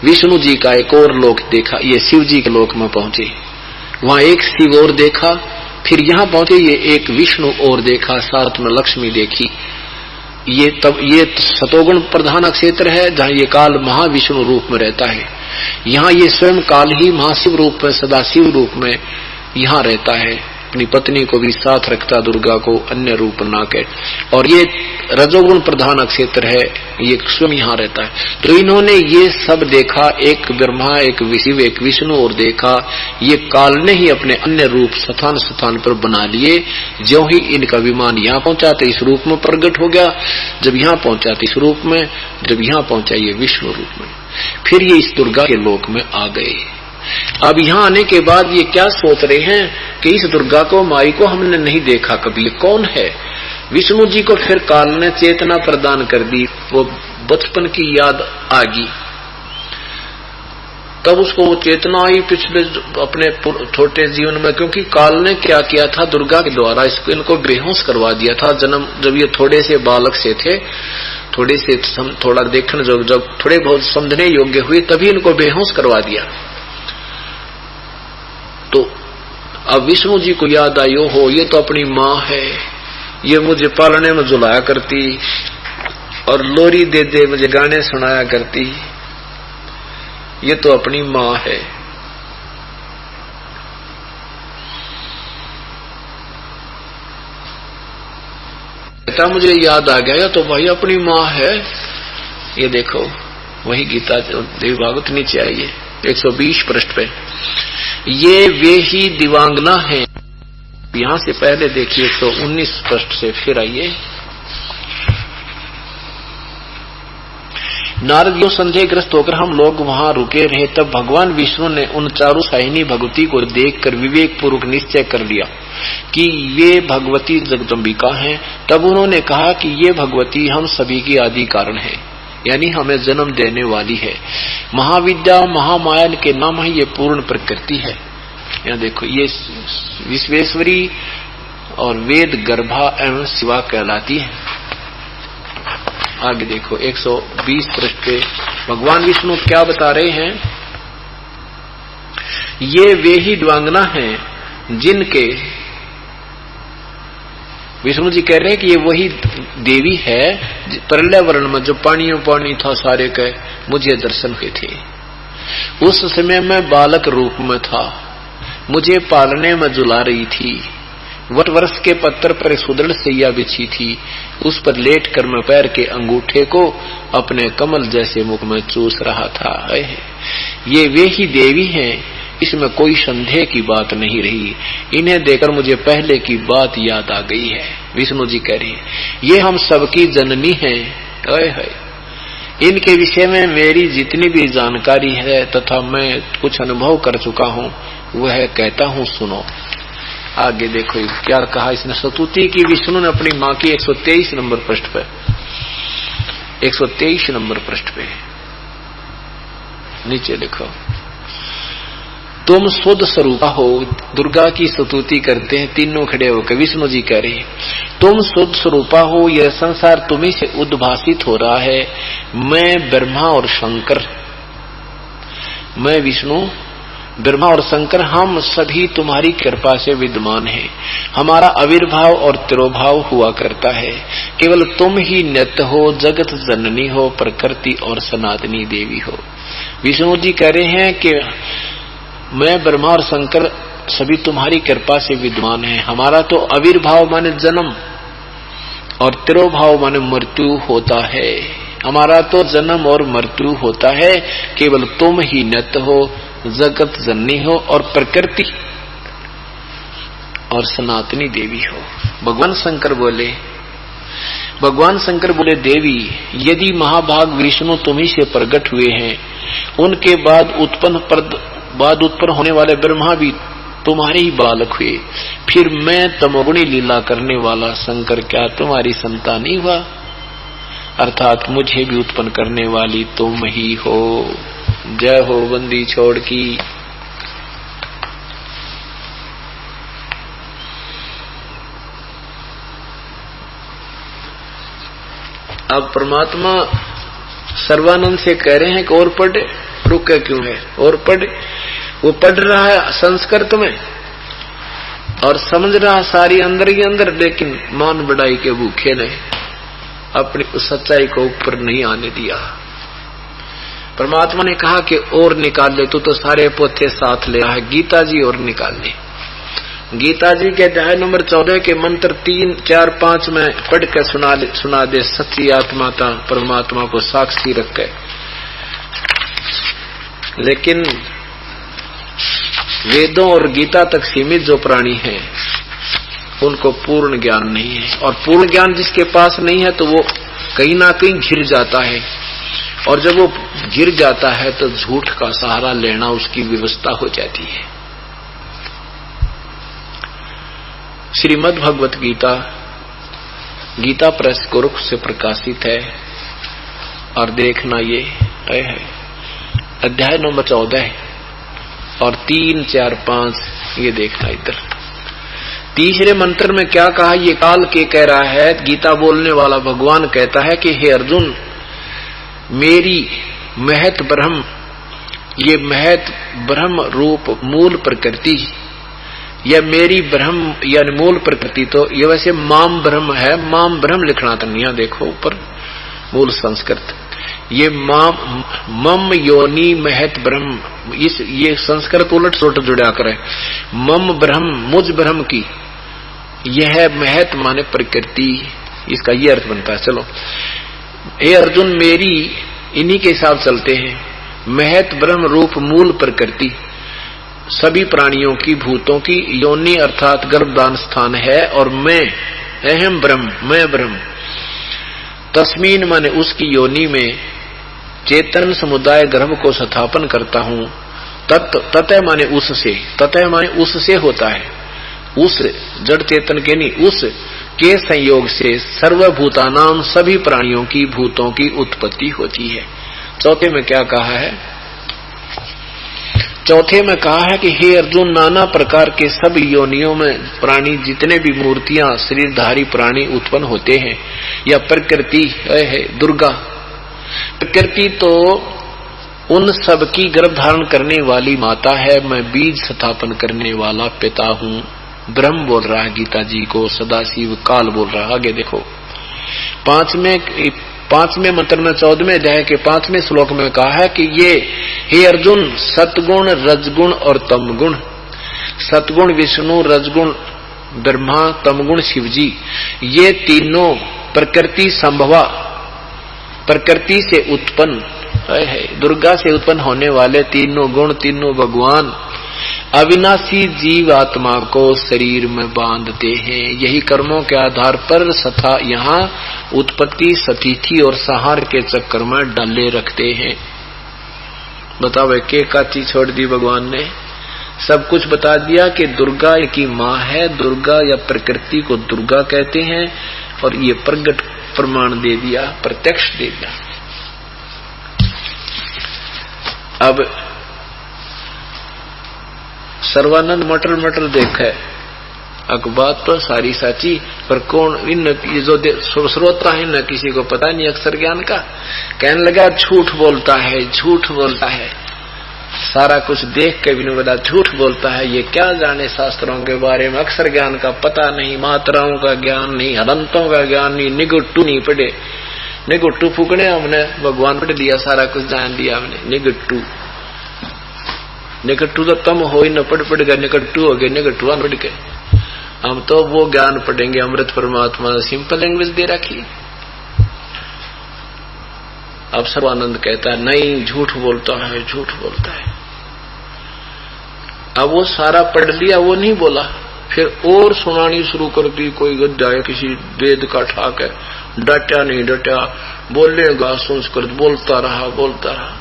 विष्णु जी का एक और लोक देखा, ये शिव जी के लोक में पहुंचे। वहां एक शिव और देखा। फिर यहां पहुंचे, ये एक विष्णु और देखा, साथ में लक्ष्मी देखी। ये सतोगुण प्रधान क्षेत्र है जहां ये काल महाविष्णु रूप में रहता है। यहाँ ये स्वयं काल ही महाशिव रूप में, सदाशिव रूप में यहाँ रहता है। अपनी पत्नी को भी साथ रखता, दुर्गा को अन्य रूप ना के। और ये रजोगुण प्रधान क्षेत्र है, ये स्वयं यहाँ रहता है। तो इन्होंने ये सब देखा, एक ब्रह्मा, एक शिव, एक विष्णु और देखा। ये काल ने ही अपने अन्य रूप स्थान स्थान पर बना लिए। जो ही इनका विमान यहाँ पहुंचा तो इस रूप में प्रकट हो गया, जब यहाँ पहुंचा तो इस रूप में, जब यहाँ पहुंचा ये विष्णु रूप में। फिर ये इस दुर्गा के लोक में आ गए। अब यहाँ आने के बाद ये क्या सोच रहे हैं कि इस दुर्गा को, माई को हमने नहीं देखा कभी, कौन है? विष्णु जी को फिर काल ने चेतना प्रदान कर दी, वो बचपन की याद आ गई। तब उसको वो चेतना आई पिछले अपने छोटे जीवन में, क्योंकि काल ने क्या किया था दुर्गा के द्वारा, इनको बेहोश करवा दिया था। जन्म जब ये थोड़े से बालक से थे, थोड़ा देखने जब थोड़े बहुत समझने योग्य हुए, तभी इनको बेहोश करवा दिया। तो अब विष्णु जी को याद आई, हो ये तो अपनी माँ है, ये मुझे पालने में झुलाया करती और लोरी दे दे मुझे गाने सुनाया करती, ये तो अपनी माँ है। बेटा मुझे याद आ गया, तो भाई अपनी माँ है। ये देखो वही गीता देवी भागवत नीचे आई है 120 पृष्ठ पे। ये वे ही दिवांगना है। यहां से पहले देखिए 119 पृष्ठ से फिर आइए। नारद संदेहग्रस्त होकर हम लोग वहां रुके रहे। तब भगवान विष्णु ने उन चारों साहिनी भगवती को देखकर विवेक पूर्वक निश्चय कर लिया कि ये भगवती जगदम्बिका हैं। तब उन्होंने कहा कि ये भगवती हम सभी की आदि कारण है, यानी हमें जन्म देने वाली है। महाविद्या, महामाया के नाम है, ये पूर्ण प्रकृति है। यहाँ देखो ये विश्वेश्वरी और वेद गर्भा एवं शिवा कहलाती है। आगे देखो 120 पृष्ठ पे भगवान विष्णु क्या बता रहे हैं। ये वे ही द्वांगना हैं जिनके, विष्णु जी कह रहे हैं कि ये वही देवी है प्रलय वर्ण में जो पानी में पानी था सारे के मुझे दर्शन हुए थे। उस समय मैं बालक रूप में था, मुझे पालने में झुला रही थी। वट वृक्ष के पत्थर पर सुदृढ़ सैया बिछी थी, उस पर लेट कर मैं पैर के अंगूठे को अपने कमल जैसे मुख में चूस रहा था। ये वे ही देवी हैं, इसमें कोई संदेह की बात नहीं रही। इन्हें देखकर मुझे पहले की बात याद आ गई है। विष्णु जी कह रहे ये हम सबकी जननी हैं। इनके विषय में मेरी जितनी भी जानकारी है तथा मैं कुछ अनुभव कर चुका हूँ वह कहता हूँ, सुनो। आगे देखो क्या कहा इसने, स्तुति की विष्णु ने अपनी माँ की 123 नंबर पृष्ठ पे, 123 नंबर पृष्ठ पे नीचे लिखो, तुम शुद्ध स्वरूपा हो। दुर्गा की स्तुति करते हैं तीनों खड़े होकर। विष्णु जी कह रहे तुम शुद्ध स्वरूपा हो, यह संसार तुम्ही से उद्भासित हो रहा है। मैं ब्रह्मा और शंकर, मैं विष्णु, ब्रह्मा और शंकर हम सभी तुम्हारी कृपा से विद्यमान हैं। हमारा आविर्भाव और तिरोभाव हुआ करता है। केवल तुम ही नित्य हो, जगत जननी हो, प्रकृति और सनातनी देवी हो। विष्णु जी कह रहे हैं कि मैं ब्रह्मा और शंकर सभी तुम्हारी कृपा से विद्यमान है। हमारा तो आविर्भाव माने जन्म और तिरोभाव माने मृत्यु होता है। हमारा तो जन्म और मृत्यु होता है, केवल तुम ही नित्य हो, जगत जननी हो और प्रकृति और सनातनी देवी हो। भगवान शंकर बोले देवी, यदि महाभाग विष्णु तुम्ही से प्रकट हुए हैं, उनके बाद उत्पन्न होने वाले ब्रह्मा भी तुम्हारे ही बालक हुए, फिर मैं तमोगुणी लीला करने वाला शंकर क्या तुम्हारी संतान नहीं हुआ? अर्थात मुझे भी उत्पन्न करने वाली तुम ही हो। जय हो बंदी छोड़ की। अब परमात्मा सर्वानंद से कह रहे हैं कि और पढ़, रुका क्यों है, और पढ़। वो पढ़ रहा है संस्कृत में और समझ रहा सारी अंदर ही अंदर, लेकिन मान बढ़ाई के भूखे ने अपनी उस सच्चाई को ऊपर नहीं आने दिया। परमात्मा ने कहा कि और निकाल ले, तो सारे पोथे साथ ले रहा है, गीता जी और निकाल ले। गीता जी के अध्याय नंबर 14 के मंत्र 3, 4, 5 में पढ़ के सुना दे। सच्ची आत्मा था परमात्मा को साक्षी रख के, लेकिन वेदों और गीता तक सीमित जो प्राणी हैं उनको पूर्ण ज्ञान नहीं है। और पूर्ण ज्ञान जिसके पास नहीं है तो वो कहीं ना कहीं घिर जाता है, और जब वो गिर जाता है तो झूठ का सहारा लेना उसकी व्यवस्था हो जाती है। श्रीमद् भगवत गीता गीता प्रेस कुरुख से प्रकाशित है, और देखना ये है अध्याय नंबर 14 और 3, 4, 5 ये देखना। इधर तीसरे मंत्र में क्या कहा, ये काल के कह रहा है। गीता बोलने वाला भगवान कहता है कि हे अर्जुन, मेरी महत ब्रह्म, ये महत ब्रह्म रूप मूल प्रकृति, यह मेरी ब्रह्म यानी मूल प्रकृति, तो ये वैसे माम ब्रह्म है, माम ब्रह्म लिखना था नहीं, देखो ऊपर मूल संस्कृत, ये मम योनि महत ब्रह्म, ये संस्कृत उलट सुलट जुड़ा करे। मम ब्रह्म, मुझ ब्रह्म की, यह महत माने प्रकृति, इसका ये अर्थ बनता है। चलो हे अर्जुन, मेरी इन्हीं के हिसाब चलते हैं। महत ब्रह्म रूप मूल प्रकृति सभी प्राणियों की, भूतों की योनि अर्थात गर्भदान स्थान है, और मैं अहम ब्रह्म, मैं ब्रह्म, तस्मीन माने उसकी योनि में चेतन समुदाय गर्भ को स्थापन करता हूं। ततः माने उससे, ततः माने उससे होता है, उस जड़ चेतन के नहीं, उस के संयोग से सर्वभूतानाम सभी प्राणियों की, भूतों की उत्पत्ति होती है। चौथे में क्या कहा है, चौथे में कहा है कि हे अर्जुन, नाना प्रकार के सब योनियों में प्राणी, जितने भी मूर्तियां शरीरधारी प्राणी उत्पन्न होते हैं, या प्रकृति है दुर्गा। प्रकृति तो उन सब की गर्भ धारण करने वाली माता है, मैं बीज स्थापन करने वाला पिता हूं। ब्रह्म बोल रहा है गीता जी को, सदाशिव काल बोल रहा है। आगे देखो, पांचवें मंत्र में 14वें अध्याय के 5वें श्लोक में कहा है कि ये हे अर्जुन, सतगुण, रजगुण और तमगुण, सतगुण विष्णु, रजगुण ब्रह्मा, तमगुण शिवजी, ये तीनों प्रकृति संभवा, प्रकृति से उत्पन्न है, दुर्गा से उत्पन्न होने वाले तीनों गुण, तीनों भगवान अविनाशी जीव आत्मा को शरीर में बांधते हैं। यही कर्मों के आधार पर तथा यहाँ उत्पत्ति, स्थिति और संहार के चक्कर में डाले रखते हैं। बताओ के का चीज छोड़ दी भगवान ने? सब कुछ बता दिया कि दुर्गा की माँ है, दुर्गा या प्रकृति को दुर्गा कहते हैं, और ये प्रगट प्रमाण दे दिया, प्रत्यक्ष दे दिया। अब सर्वानंद मटर मटर देखा है, अब बात तो सारी साची, पर कौन इन जो श्रोता है न किसी को पता नहीं अक्षर ज्ञान का। कहने लगा झूठ बोलता है, झूठ बोलता है, सारा कुछ देख के भी नहीं बता, झूठ बोलता है। ये क्या जाने शास्त्रों के बारे में, अक्षर ज्ञान का पता नहीं, मात्राओं का ज्ञान नहीं, हदंतों का ज्ञान नहीं, निगुट्टू नहीं पढ़े, निगुट्टू फूकने हमने भगवान पढ़ लिया, सारा कुछ जान लिया हमने। निगुट्टू निकट्टू तो तम हो ही न पढ़ गए, निकट्टू हो गए, निकट्टुआ पढ़ गए। हम तो वो ज्ञान पढ़ेंगे अमृत परमात्मा, सिंपल लैंग्वेज दे रखी। अब सर्वानंद कहता है नहीं, झूठ बोलता है, झूठ बोलता है। अब वो सारा पढ़ लिया, वो नहीं बोला, फिर और सुनानी शुरू कर दी। कोई गद्दा है, किसी वेद का ठाक है, डटा नहीं डटा, बोलेगा संस्कृत, बोलता रहा, बोलता रहा।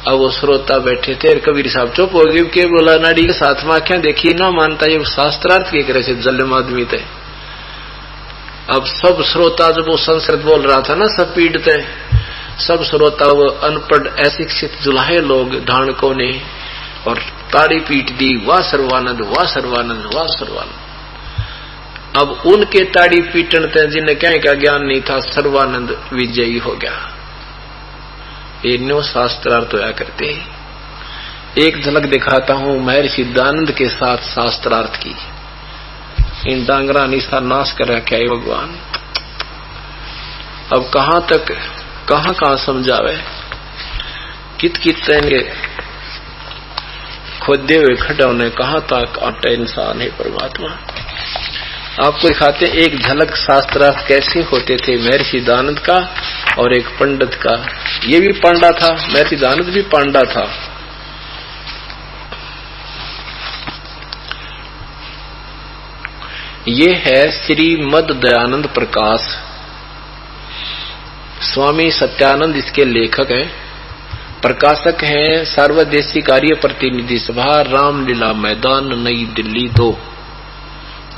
अब वो श्रोता बैठे थे, कबीर साहब चुप हो गए के बोला, नाड़ी के साथ में आख्या देखी ना मानता, ये शास्त्रार्थ के करे जलम आदमी थे। अब सब श्रोता जब वो संस्कृत बोल रहा था ना, सब पीड़ित है, सब श्रोता वो अनपढ़ अशिक्षित जुलाहे लोग ढाणकों ने, और ताड़ी पीट दी, वाह सर्वानंद, वाह सर्वानंद, वाह सर्वानंद। अब उनके ताड़ी पीटन थे जिन्हें क्या ज्ञान नहीं था, सर्वानंद विजयी हो गया। ये नो शास्त्रार्थ होया करते हैं। एक झलक दिखाता हूं महर्षि दयानंद के साथ शास्त्रार्थ की। इन डांगरा निशा नाश कर रखा है भगवान। अब कहां तक कहां समझावे, कित तैने खोदे हुए खड़े कहां तक आटा इंसान है परमात्मा। आपको दिखाते एक झलक शास्त्रार्थ कैसे होते थे महर्षि दयानंद का और एक पंडित का। ये भी पांडा था, महर्षि दयानंद भी पांडा था। ये है श्रीमद दयानंद प्रकाश, स्वामी सत्यानंद इसके लेखक हैं, प्रकाशक हैं सर्वदेशी कार्य प्रतिनिधि सभा, रामलीला मैदान, नई दिल्ली 2।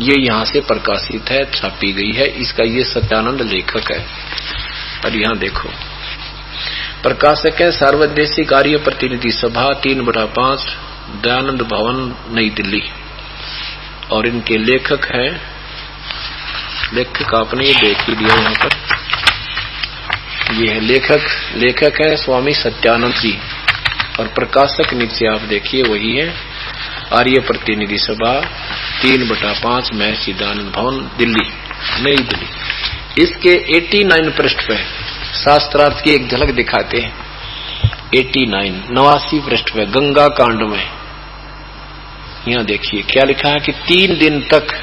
ये यहां से प्रकाशित है, छापी गई है। इसका ये सत्यानंद लेखक है। और यहां देखो प्रकाशक है सर्वदेशी कार्य प्रतिनिधि सभा, 3/5, दयानंद भवन, नई दिल्ली। और इनके लेखक है, लेखक आपने ये देख ही लिया यहाँ पर, ये है लेखक है स्वामी सत्यानंद जी, और प्रकाशक नीचे आप देखिए वही है, आर्य प्रतिनिधि सभा, 3/5, महर्षि दयानंद भवन, दिल्ली, नई दिल्ली। इसके 89 पृष्ठ पे शास्त्रार्थ की एक झलक दिखाते हैं। 89 पृष्ठ पे गंगा कांड में यहां देखिए क्या लिखा है कि 3 दिन तक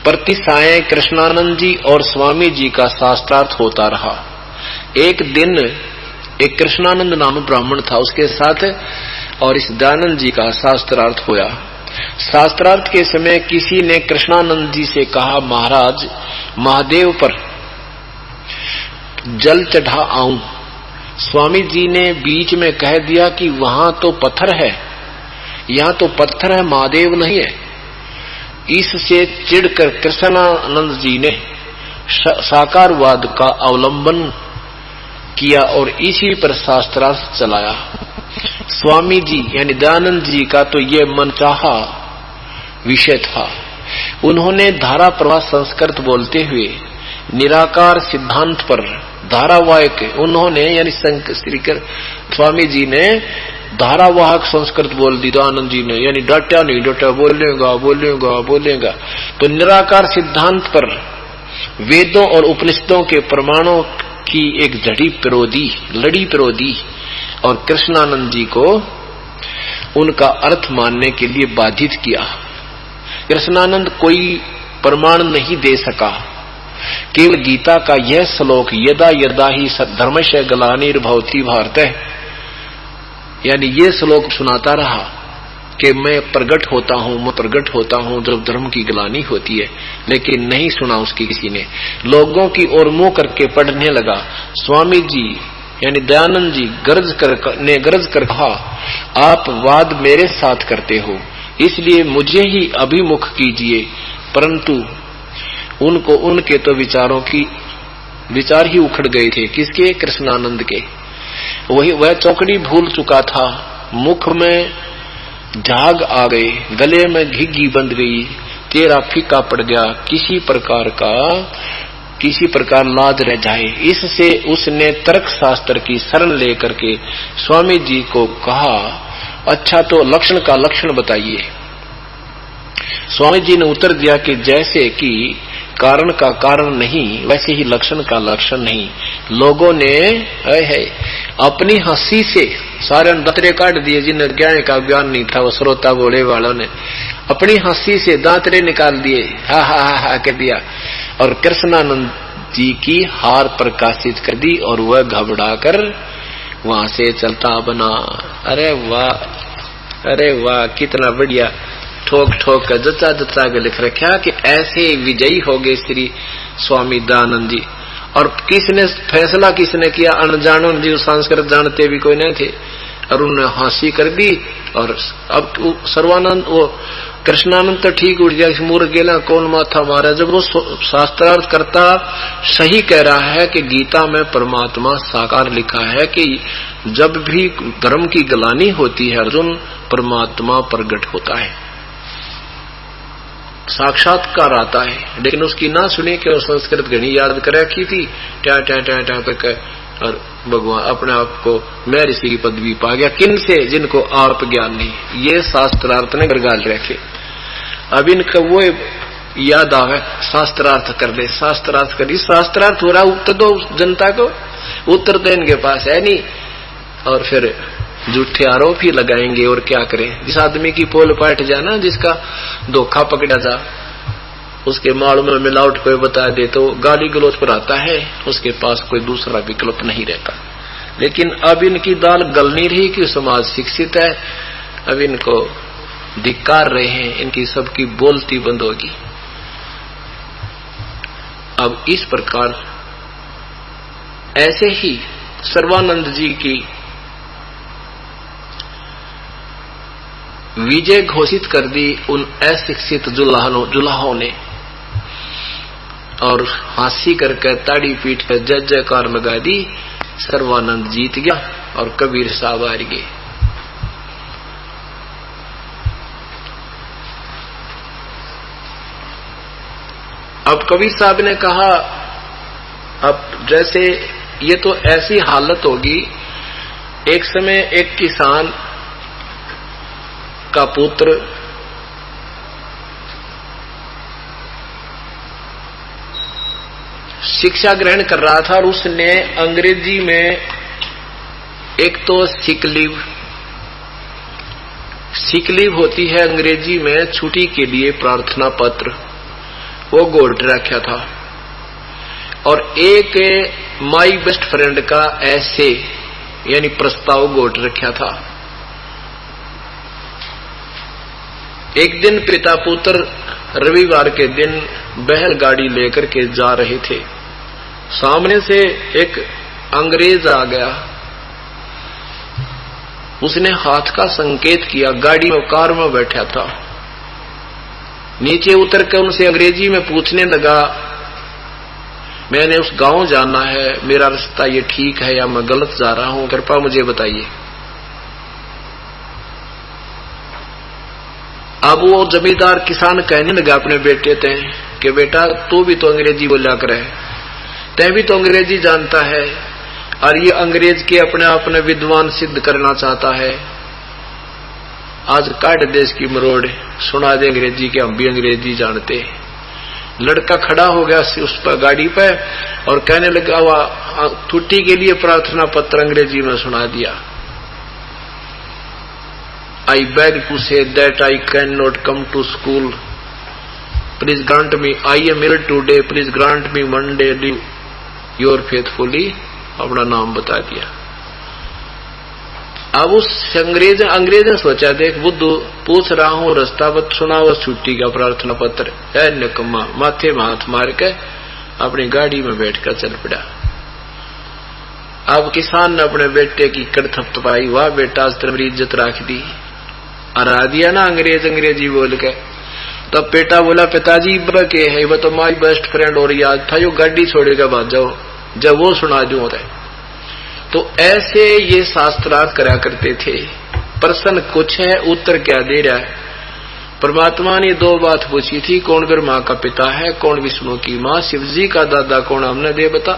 प्रतिसाय कृष्णानंद जी और स्वामी जी का शास्त्रार्थ होता रहा। एक दिन एक कृष्णानंद नाम ब्राह्मण था उसके साथ, और इस दयानंद जी का शास्त्रार्थ होया। शास्त्रार्थ के समय किसी ने कृष्णानंद जी से कहा, महाराज महादेव पर जल चढ़ा आऊं। स्वामी जी ने बीच में कह दिया कि वहां तो पत्थर है, यहां तो पत्थर है, महादेव नहीं है। इससे चिढ़कर कृष्णानंद जी ने साकारवाद का अवलंबन किया और इसी पर शास्त्रार्थ चलाया। स्वामी जी यानी दयानंद जी का तो ये मनचाहा विषय था। उन्होंने धारा प्रवाह संस्कृत बोलते हुए निराकार सिद्धांत पर धारावाहिक उन्होंने यानी स्वामी जी ने धारावाहक संस्कृत बोल दी, दयानंद जी ने यानी डटा नहीं डटा बोलेगा बोलेगा बोलेगा। तो निराकार सिद्धांत पर वेदों और उपनिषदों के प्रमाणों की एक लड़ी पिरोदी और कृष्णानंद जी को उनका अर्थ मानने के लिए बाधित किया। कृष्णानंद कोई प्रमाण नहीं दे सका, केवल गीता का यह श्लोक यदा यदा ही धर्मस्य ग्लानिर्भवति भारतः यानी ये श्लोक सुनाता रहा कि मैं प्रकट होता हूं जब धर्म की ग्लानि होती है, लेकिन नहीं सुना उसकी किसी ने। लोगों की ओर मुंह करके पढ़ने लगा। स्वामी जी यानी दयानंद जी गरज कर कहा, आप वाद मेरे साथ करते हो, इसलिए मुझे ही अभिमुख कीजिए। परंतु उनको उनके तो विचार ही उखड़ गए थे। किसके? कृष्णानंद के। वह चौकड़ी भूल चुका था, मुख में झाग आ गए, गले में घिघी बंध गई, चेहरा फीका पड़ गया, किसी प्रकार लाज रह जाए। इससे उसने तर्क शास्त्र की शरण लेकर के स्वामी जी को कहा, अच्छा तो लक्षण का लक्षण बताइए। स्वामी जी ने उत्तर दिया कि जैसे कि कारण का कारण नहीं, वैसे ही लक्षण का लक्षण नहीं। लोगों ने अपनी हंसी से सारे दांतरे काट दिए, जिन्हें ज्ञान का ज्ञान नहीं था, वो श्रोता बोले वालों ने अपनी हंसी से दांतरे निकाल दिए, हा हा हा हा कर दिया और कृष्णानंद जी की हार प्रकाशित कर दी और वह घबरा कर वहां से चलता बना। अरे वाह कितना बढ़िया ठोक ठोक कर जचा जचा के लिख रखा कि ऐसे विजयी हो गए श्री स्वामी दयानंद जी। और किसने फैसला किया? अनजानो जी, संस्कृत जानते भी कोई नहीं थे और उन्होंने हंसी कर दी। और अब सर्वानंद वो कृष्णानंद तो ठीक उठ गया, मूर्ख गेला कौन माथा मारा। जब वो शास्त्रार्थ करता सही कह रहा है कि गीता में परमात्मा साकार लिखा है कि जब भी धर्म की ग्लानि होती है अर्जुन, परमात्मा प्रकट होता है, साक्षात्कार आता है। लेकिन उसकी ना सुनी कि वो संस्कृत घनी याद कर रखी थी, ट्या करके, और भगवान अपने आप को मैं ऋषि की पदवी पा गया। किन से? जिनको आप ज्ञान नहीं। ये शास्त्रार्थ ने गरगाल रखे। अब इनका वो याद आवे शास्त्रार्थ कर ले, शास्त्रार्थ कर। शास्त्रार्थ हो रहा, उत्तर दो जनता को, उत्तर तो इनके पास है नहीं। और फिर झूठे आरोप ही लगाएंगे और क्या करें। जिस आदमी की पोल पाट जाना, जिसका धोखा पकड़ा जा, उसके माल में मिलावट कोई बता दे तो गाली गलौज पर आता है, उसके पास कोई दूसरा विकल्प नहीं रहता। लेकिन अब इनकी दाल गल नहीं रही कि समाज शिक्षित है, अब इनको धिक्कार रहे हैं, इनकी सबकी बोलती बंद होगी। अब इस प्रकार ऐसे ही सर्वानंद जी की विजय घोषित कर दी उन अशिक्षित जुलाहों ने, और हंसी करके ताड़ी पीट कर जय जयकार लगा दी। सर्वानंद जीत गया और कबीर साहब हार गए। अब कबीर साहब ने कहा, अब जैसे ये तो ऐसी हालत होगी, एक समय एक किसान का पुत्र शिक्षा ग्रहण कर रहा था और उसने अंग्रेजी में एक तो सिक लीव होती है अंग्रेजी में छुट्टी के लिए प्रार्थना पत्र, वो गोल्ड रखा था। और एक माई बेस्ट फ्रेंड का ऐसे यानी प्रस्ताव गोल्ड रखा था। एक दिन पिता पुत्र रविवार के दिन बैलगाड़ी लेकर के जा रहे थे। सामने से एक अंग्रेज आ गया, उसने हाथ का संकेत किया, गाड़ी में कार में बैठा था। नीचे उतर कर उनसे अंग्रेजी में पूछने लगा मैंने उस गांव जाना है, मेरा रास्ता ये ठीक है या मैं गलत जा रहा हूं, कृपया मुझे बताइए। अब वो जमींदार किसान कहने लगा अपने बेटे से कि बेटा तू भी तो अंग्रेजी बोला करे, तै भी तो अंग्रेजी जानता है, और ये अंग्रेज के अपने आप में विद्वान सिद्ध करना चाहता है। आज काट देश की मरोड़, सुना दे अंग्रेजी के, हम भी अंग्रेजी जानते। लड़का खड़ा हो गया उस पर गाड़ी पे और कहने लगा वह छुट्टी के लिए प्रार्थना पत्र अंग्रेजी में सुना दिया। I beg to say that I cannot come to school. Please grant me, I am ill today. Please grant me one day leave. Your faithfully, अपना नाम बता दिया। अब उस अंग्रेज ने सोचा, देख बुद्धू पूछ रहा हूं रास्ता बत सुना, बस छुट्टी का प्रार्थना पत्र है। निकम्मा माथे में हाथ मार के अपनी गाड़ी में बैठकर चल पड़ा। अब किसान ने अपने बेटे की कड़ थपथपाई, वाह बेटा आज तेरी इज्जत राख दी, हरा दिया ना अंग्रेजी बोल के। तब बेटा बोला पिताजी के है वो तो माई बेस्ट फ्रेंड, और याद था जो गाड़ी छोड़ेगा भाग जाओ, जब वो सुना दूं होता है। तो ऐसे ये शास्त्रार्थ करा करते थे। प्रश्न कुछ है, उत्तर क्या दे रहा है। परमात्मा ने दो बात पूछी थी, कौन ब्रह्मा का पिता है, कौन विष्णु की मां, शिवजी का दादा कौन, हमने दे बता।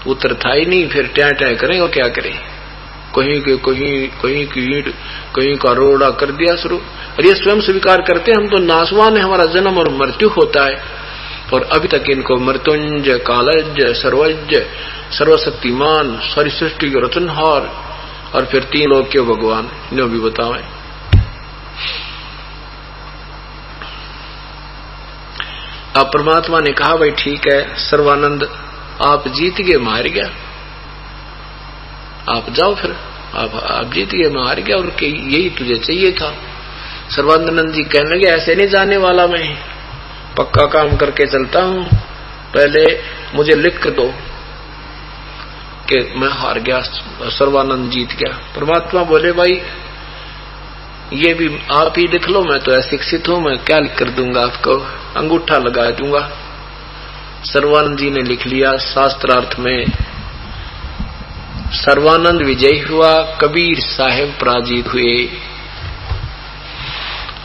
उत्तर था ही नहीं, फिर ट्या ट्या करें और क्या करें। कहीं का रोड़ा कर दिया शुरू। और ये स्वयं स्वीकार करते हम तो नासवान है, हमारा जन्म और मृत्यु होता है, और अभी तक इनको मृत्युंजय, कालज्य, सर्वज्ञ, सर्वशक्तिमान, सारी सृष्टि के रचनहार, और फिर तीन लोग के भगवान, इन्हें भी बताएं। अब परमात्मा ने कहा भाई ठीक है सर्वानंद, आप जीत गए, मार गया, आप जाओ फिर, आप जीत गए, मार गया, और यही तुझे चाहिए था। सर्वानंद जी कहने लगे ऐसे नहीं जाने वाला, मैं पक्का काम करके चलता हूं, पहले मुझे लिख कर दो कि मैं हार गया, सर्वानंद जीत गया। परमात्मा बोले भाई ये भी आप ही लिख लो, मैं तो अशिक्षित हूं, मैं क्या लिख कर दूंगा आपको, अंगूठा लगा दूंगा। सर्वानंद जी ने लिख लिया। शास्त्रार्थ में सर्वानंद विजयी हुआ, कबीर साहेब पराजित हुए।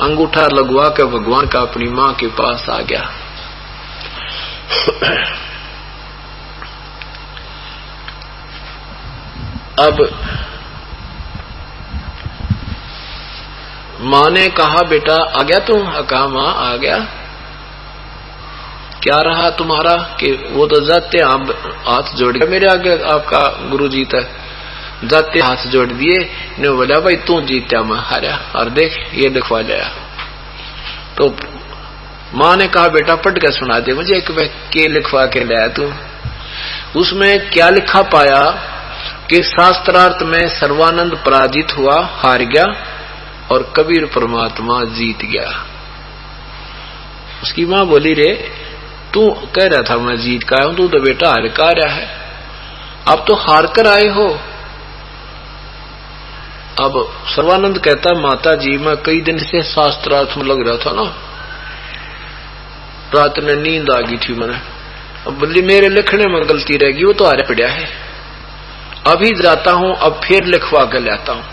अंगूठा लगवा कर भगवान का अपनी मां के पास आ गया। अब मां ने कहा बेटा आ गया तू, कहा मां आ गया, क्या रहा तुम्हारा, कि वो तो जाते आप हाथ जोड़ गया मेरे आगे, आपका गुरु जीता, जाते हाथ जोड़ दिए, ने बोला भाई तू जीता मैं हारा, और देख ये लिखवा लिया। तो मां ने कहा बेटा पढ़ के सुना दे मुझे, के लिखवा के लाया तू। उसमें क्या लिखा पाया कि शास्त्रार्थ में सर्वानंद पराजित हुआ, हार गया, और कबीर परमात्मा जीत गया। उसकी मां बोली रे तू कह रहा था मैं जीत का आया हूं, तू तो बेटा हार का आ रहा है, अब तो हार कर आए हो। अब सर्वानंद कहता माता जी मैं कई दिन से शास्त्रार्थ में लग रहा था ना, रात में नींद आ गई थी मैंने, अब बोली मेरे लिखने में गलती रहेगी, वो तो हारे पड़ा है, अभी जाता हूं, अब फिर लिखवा कर लाता हूं।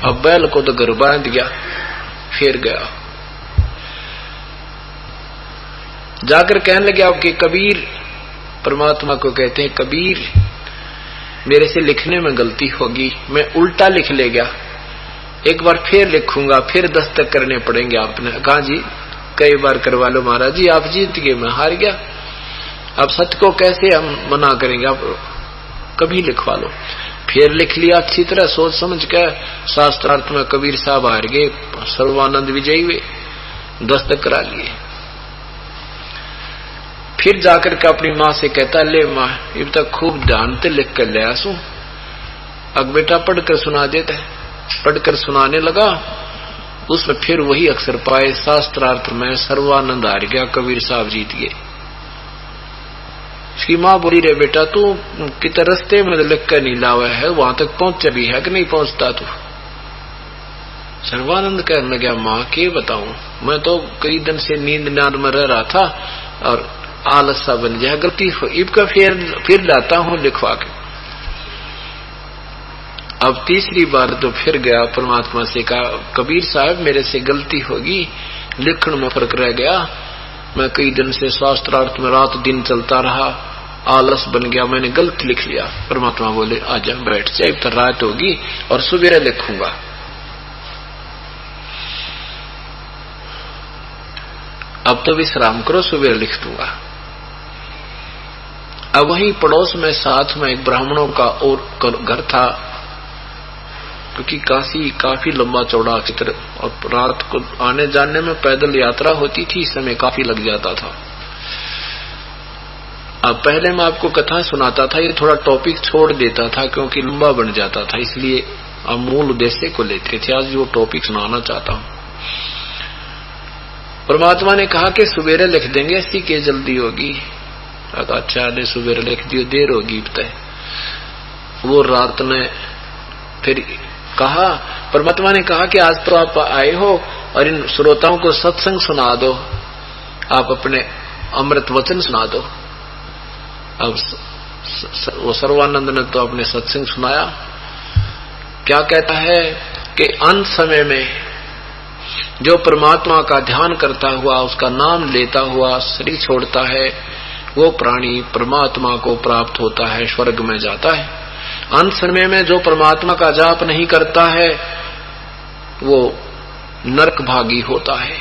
अब बैल को तो घर बांध गया, फिर गया, जाकर कहने लगे आपके कबीर, परमात्मा को कहते हैं कबीर मेरे से लिखने में गलती होगी, मैं उल्टा लिख ले गया, एक बार फिर लिखूंगा, फिर दस्तक करने पड़ेंगे। आपने कहा जी कई बार करवा लो महाराज जी, आप जीत गए मैं हार गया, अब सत्य को कैसे हम मना करेंगे, आप कभी लिखवा लो। फिर लिख लिया अच्छी तरह सोच समझ कर, शास्त्रार्थ में कबीर साहब हार गए, सर्वानंद विजयी हुए, दस्तक करा लिए। फिर जाकर के अपनी मां से कहता ले मां अब तक खूब ध्यान से लिख कर ले आसू, अब बेटा पढ़कर सुना देता है। पढ़कर सुनाने लगा, उसमें फिर वही अक्षर पाए, शास्त्रार्थ में सर्वानंद हार गया, कबीर साहब जीत गए। इसकी मां बोली रे बेटा तू कितने रस्ते में लिख कर नहीं लावा है, वहां तक पहुंचा भी है कि नहीं पहुंचता तू। सर्वानंद कहने लगा मां के बताऊं, मैं तो कई दिन से नींद नाद में रह रहा था, और आलस सा बन जाए, गलती हो इबका फिर लाता हूं लिखवा के। अब तीसरी बार तो फिर गया परमात्मा से कहा, कबीर साहब मेरे से गलती होगी, लिखण में फर्क रह गया, मैं कई दिन से शास्त्रार्थ में रात दिन चलता रहा, आलस बन गया, मैंने गलत लिख लिया। परमात्मा बोले आजा बैठ जा, अब रात होगी और सवेरे लिखूंगा। अब तो विश्राम करो, सवेरे लिख दूंगा। अब वहीं पड़ोस में साथ में एक ब्राह्मणों का और घर था, क्योंकि काशी काफी लंबा चौड़ा क्षेत्र और रात को आने जाने में पैदल यात्रा होती थी, इस समय काफी लग जाता था। अब पहले मैं आपको कथा सुनाता था, ये थोड़ा टॉपिक छोड़ देता था क्योंकि लंबा बन जाता था, इसलिए अब मूल उद्देश्य को लेते थे। आज वो टॉपिक सुनाना चाहता हूं। परमात्मा ने कहा कि सवेरे लिख देंगे, ऐसी के जल्दी होगी। अच्छा ने सवेरे लिख दियो, देर होगी तय। वो रात ने फिर कहा, परमात्मा ने कहा कि आज तो आप आए हो और इन श्रोताओं को सत्संग सुना दो, आप अपने अमृत वचन सुना दो। अब वो सर्वानंद ने तो अपने सत्संग सुनाया। क्या कहता है कि अंत समय में जो परमात्मा का ध्यान करता हुआ, उसका नाम लेता हुआ शरीर छोड़ता है, वो प्राणी परमात्मा को प्राप्त होता है, स्वर्ग में जाता है। अंत समय में जो परमात्मा का जाप नहीं करता है, वो नरक भागी होता है।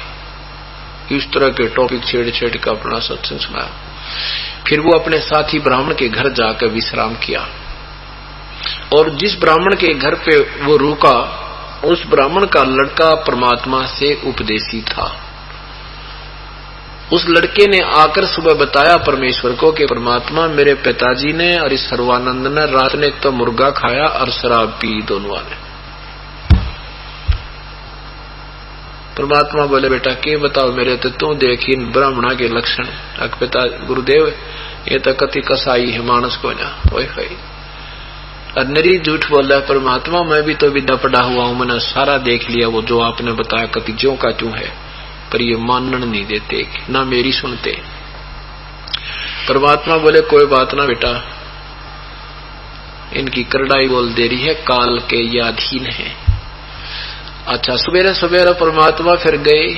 इस तरह के टॉपिक छेड़ छेड़ का अपना सत्संग सुनाया। फिर वो अपने साथी ब्राह्मण के घर जाकर विश्राम किया, और जिस ब्राह्मण के घर पे वो रुका, उस ब्राह्मण का लड़का परमात्मा से उपदेशी था। उस लड़के ने आकर सुबह बताया परमेश्वर को कि परमात्मा, मेरे पिताजी ने और इस सर्वानंद ने रात ने तो मुर्गा खाया और शराब पी, दोनों वाले। परमात्मा बोले बेटा के बताओ मेरे, तो तू देखी ब्राह्मणा के लक्षण। पिता गुरुदेव ये तो कति कसाई है, मानस को ना वही और नरी झूठ बोल रहा है। परमात्मा मैं भी तो विद्या पढ़ा हुआ हूं, मैंने सारा देख लिया, वो जो आपने बताया कति ज्यों का त्यों है, पर ये मानन नहीं देते, ना मेरी सुनते। परमात्मा बोले कोई बात ना बेटा, इनकी करड़ाई बोल दे रही है, काल के ये अधीन है। अच्छा सवेरे सवेरे परमात्मा फिर गए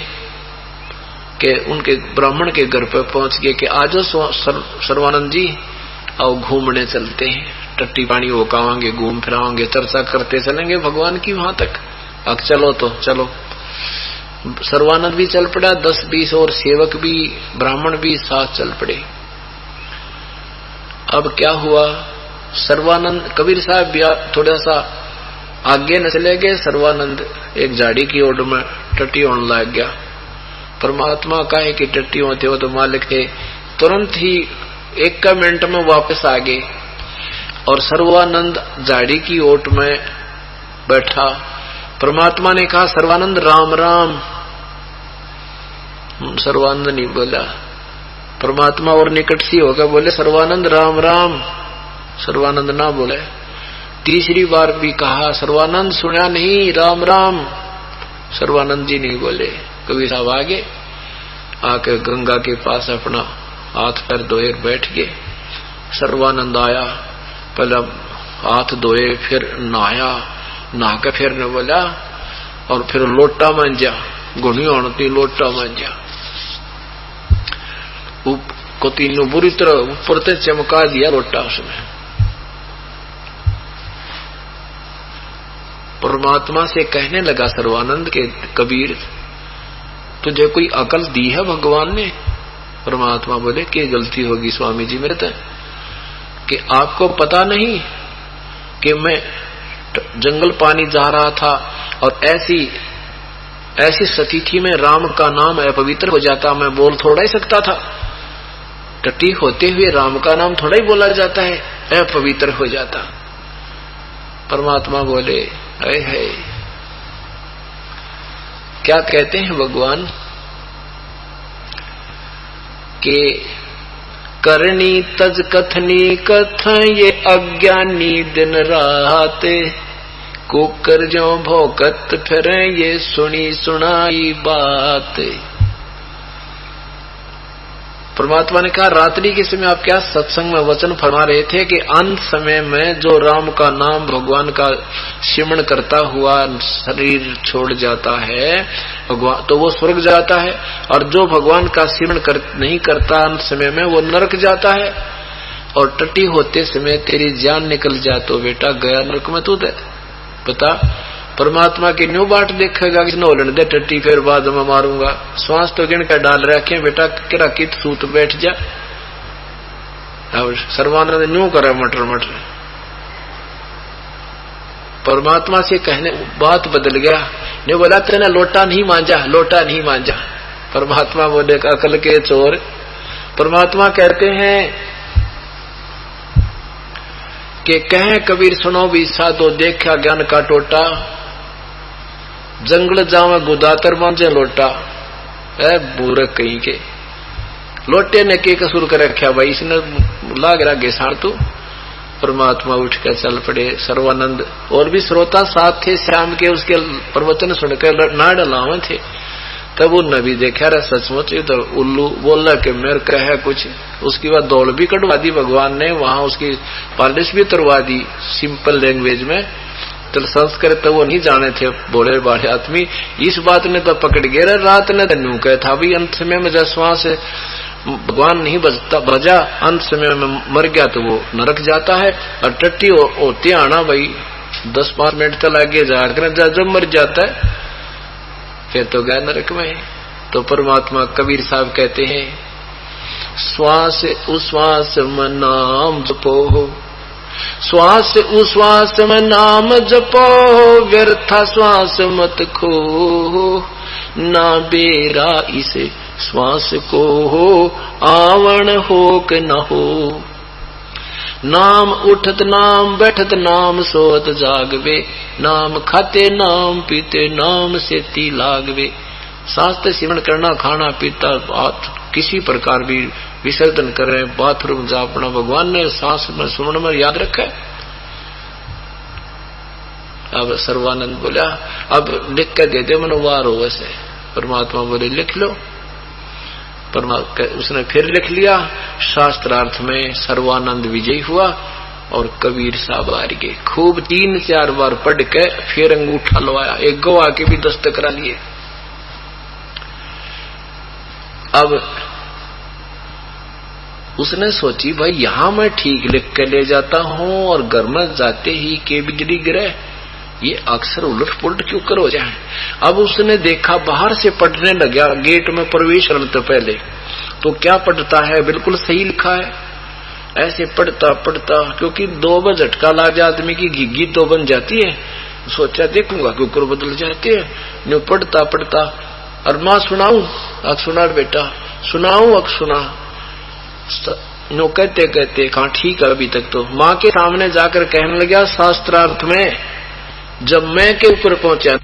कि उनके ब्राह्मण के घर पर पहुंच गए कि आजो सर्वानंद जी आओ घूमने चलते हैं, टट्टी पानी होकावांगे, घूम फिरावांगे, चर्चा करते चलेंगे भगवान की वहां तक। अब चलो तो चलो। सर्वानंद भी चल पड़ा, 10-20 और सेवक भी, ब्राह्मण भी साथ चल पड़े। अब क्या हुआ, सर्वानंद कबीर साहब भी थोड़ा सा आगे न चले गए। सर्वानंद एक झाड़ी की ओर में टट्टी होने लग गया। परमात्मा का है कि टट्टी होते हो तो मालिक थे, तुरंत ही 1 मिनट में वापस आ गए और सर्वानंद झाड़ी की ओट में बैठा। परमात्मा ने कहा सर्वानंद राम राम। सर्वानंद नहीं बोला। परमात्मा और निकट सी होकर बोले सर्वानंद राम राम। सर्वानंद ना बोले। तीसरी बार भी कहा सर्वानंद सुना नहीं, राम राम। सर्वानंद जी नहीं बोले। कबीर साहब आगे आकर गंगा के पास अपना हाथ पैर धोए बैठ गए। सर्वानंद आया, पहले हाथ धोए, फिर नहाया, नहा के फिर ने बोला और फिर लोटा मांझा, घुनी होती लोटा मांझा, को तीनों बुरी तरह ऊपर से चमका दिया लोटा उसमें। परमात्मा से कहने लगा सर्वानंद के कबीर तुझे कोई अकल दी है भगवान ने? परमात्मा बोले कि गलती होगी स्वामी जी मेरे तो, कि आपको पता नहीं कि मैं जंगल पानी जा रहा था और ऐसी स्थिति में राम का नाम अपवित्र हो जाता, मैं बोल थोड़ा ही सकता था। टट्टी होते हुए राम का नाम थोड़ा ही बोला जाता है, अपवित्र हो जाता। परमात्मा बोले है क्या कहते हैं भगवान के करनी तज कथनी कथ ये अज्ञानी दिन रात कुकर जो भोकत फिर ये सुनी सुनाई बात। परमात्मा ने कहा रात्रि के समय आप क्या सत्संग में वचन फरमा रहे थे कि अंत समय में जो राम का नाम भगवान का सिमरण करता हुआ शरीर छोड़ जाता है भगवान तो वो स्वर्ग जाता है, और जो भगवान का सिमरण नहीं करता अंत समय में वो नरक जाता है। और टट्टी होते समय तेरी जान निकल जा तो बेटा गया नरक में तू दे। बता परमात्मा की न्यू बाट देखेगा कि नोलन दे टट्टी फिर बाद में मारूंगा। श्वास तो गिन कर डाल रखे बेटा किरा कित सूत बैठ जा। अब सर्वानंद न्यू करे मटर मटर। परमात्मा से कहने बात बदल गया। ने बोला तेने लोटा नहीं मांझा, लोटा नहीं मांझा। परमात्मा बोले अकल के चोर। परमात्मा कहते हैं कि कहे कबीर सुनो भी साधो देखा ज्ञान का टोटा, जंगल जावे गुदातर मांझे लोटा। है बूरक कहीं के लोटे ने के कसूर कर रखा भाई, इसने लाग रहा गेसार तू। परमात्मा उठ कर चल पड़े। सर्वानंद और भी श्रोता साथ थे श्याम के, उसके प्रवचन सुनकर ना डलावे थे। तब वो नबी देखा रहा सचमुच तो उल्लू बोला कि मेरे कहे कुछ। उसकी बाद दौड़ भी कटवा दी भगवान ने, वहां उसकी पालिश भी उतरवा दी सिंपल लैंग्वेज में। तो संस्कृत तो वो नहीं जाने थे बोले बाढ़े आदमी। इस बात ने तो पकड़ गया रात ने तो न्यू कहा था भी अंत समय में जब श्वास भगवान नहीं बजा अंत समय में मर गया तो वो नरक जाता है। और टट्टी होते आना भाई 10-5 मिनट तो लगे जाकर जब मर जाता है फिर तो गया नरक में। तो परमात्मा कबीर साहब कहते हैं श्वास उश्वास में नाम जपो, श्वास उश्वास में नाम जपो, व्यर्था श्वास मत खो, ना बेरा इसे श्वास को हो, आवण हो कि न हो। नाम उठत नाम बैठत नाम सोत जागवे, नाम खाते नाम पीते नाम सेती लागवे। शास्त्र सिमरण करना खाना पीता किसी प्रकार भी विसर्जन कर रहे बाथरूम जा अपना भगवान ने सांस में सुमरण में याद रखा है। अब सर्वानंद बोला अब लिख कर दे दे मनोवार हो वैसे। परमात्मा बोले लिख लो। उसने फिर लिख लिया। शास्त्रार्थ में सर्वानंद विजयी हुआ और कबीर साहब हार गए। खूब 3-4 बार पढ़ के फिर अंगूठा लवाया, एक गवाह के भी दस्तक करा लिए। अब उसने सोची भाई यहां मैं ठीक लिख के ले जाता हूं और घर में जाते ही के बिजली गिरे, ये अक्सर उलट पुलट क्यों कर हो जाए। अब उसने देखा बाहर से पढ़ने लगा, गेट में प्रवेश करने तो पहले तो क्या पढ़ता है बिल्कुल सही लिखा है। ऐसे पढ़ता पढ़ता क्योंकि 2 बार झटका लग जाए आदमी की घिग्गी तो बन जाती है। सोचा देखूंगा क्यों कर बदल जाते है। न्यू पढ़ता पढ़ता और माँ सुनाऊं अक सुना बेटा सुनाऊं अक सुना। नो कहते कहते कहा ठीक है अभी तक तो। माँ के सामने जाकर कहने लगा शास्त्रार्थ में जब मैं के ऊपर पहुंचा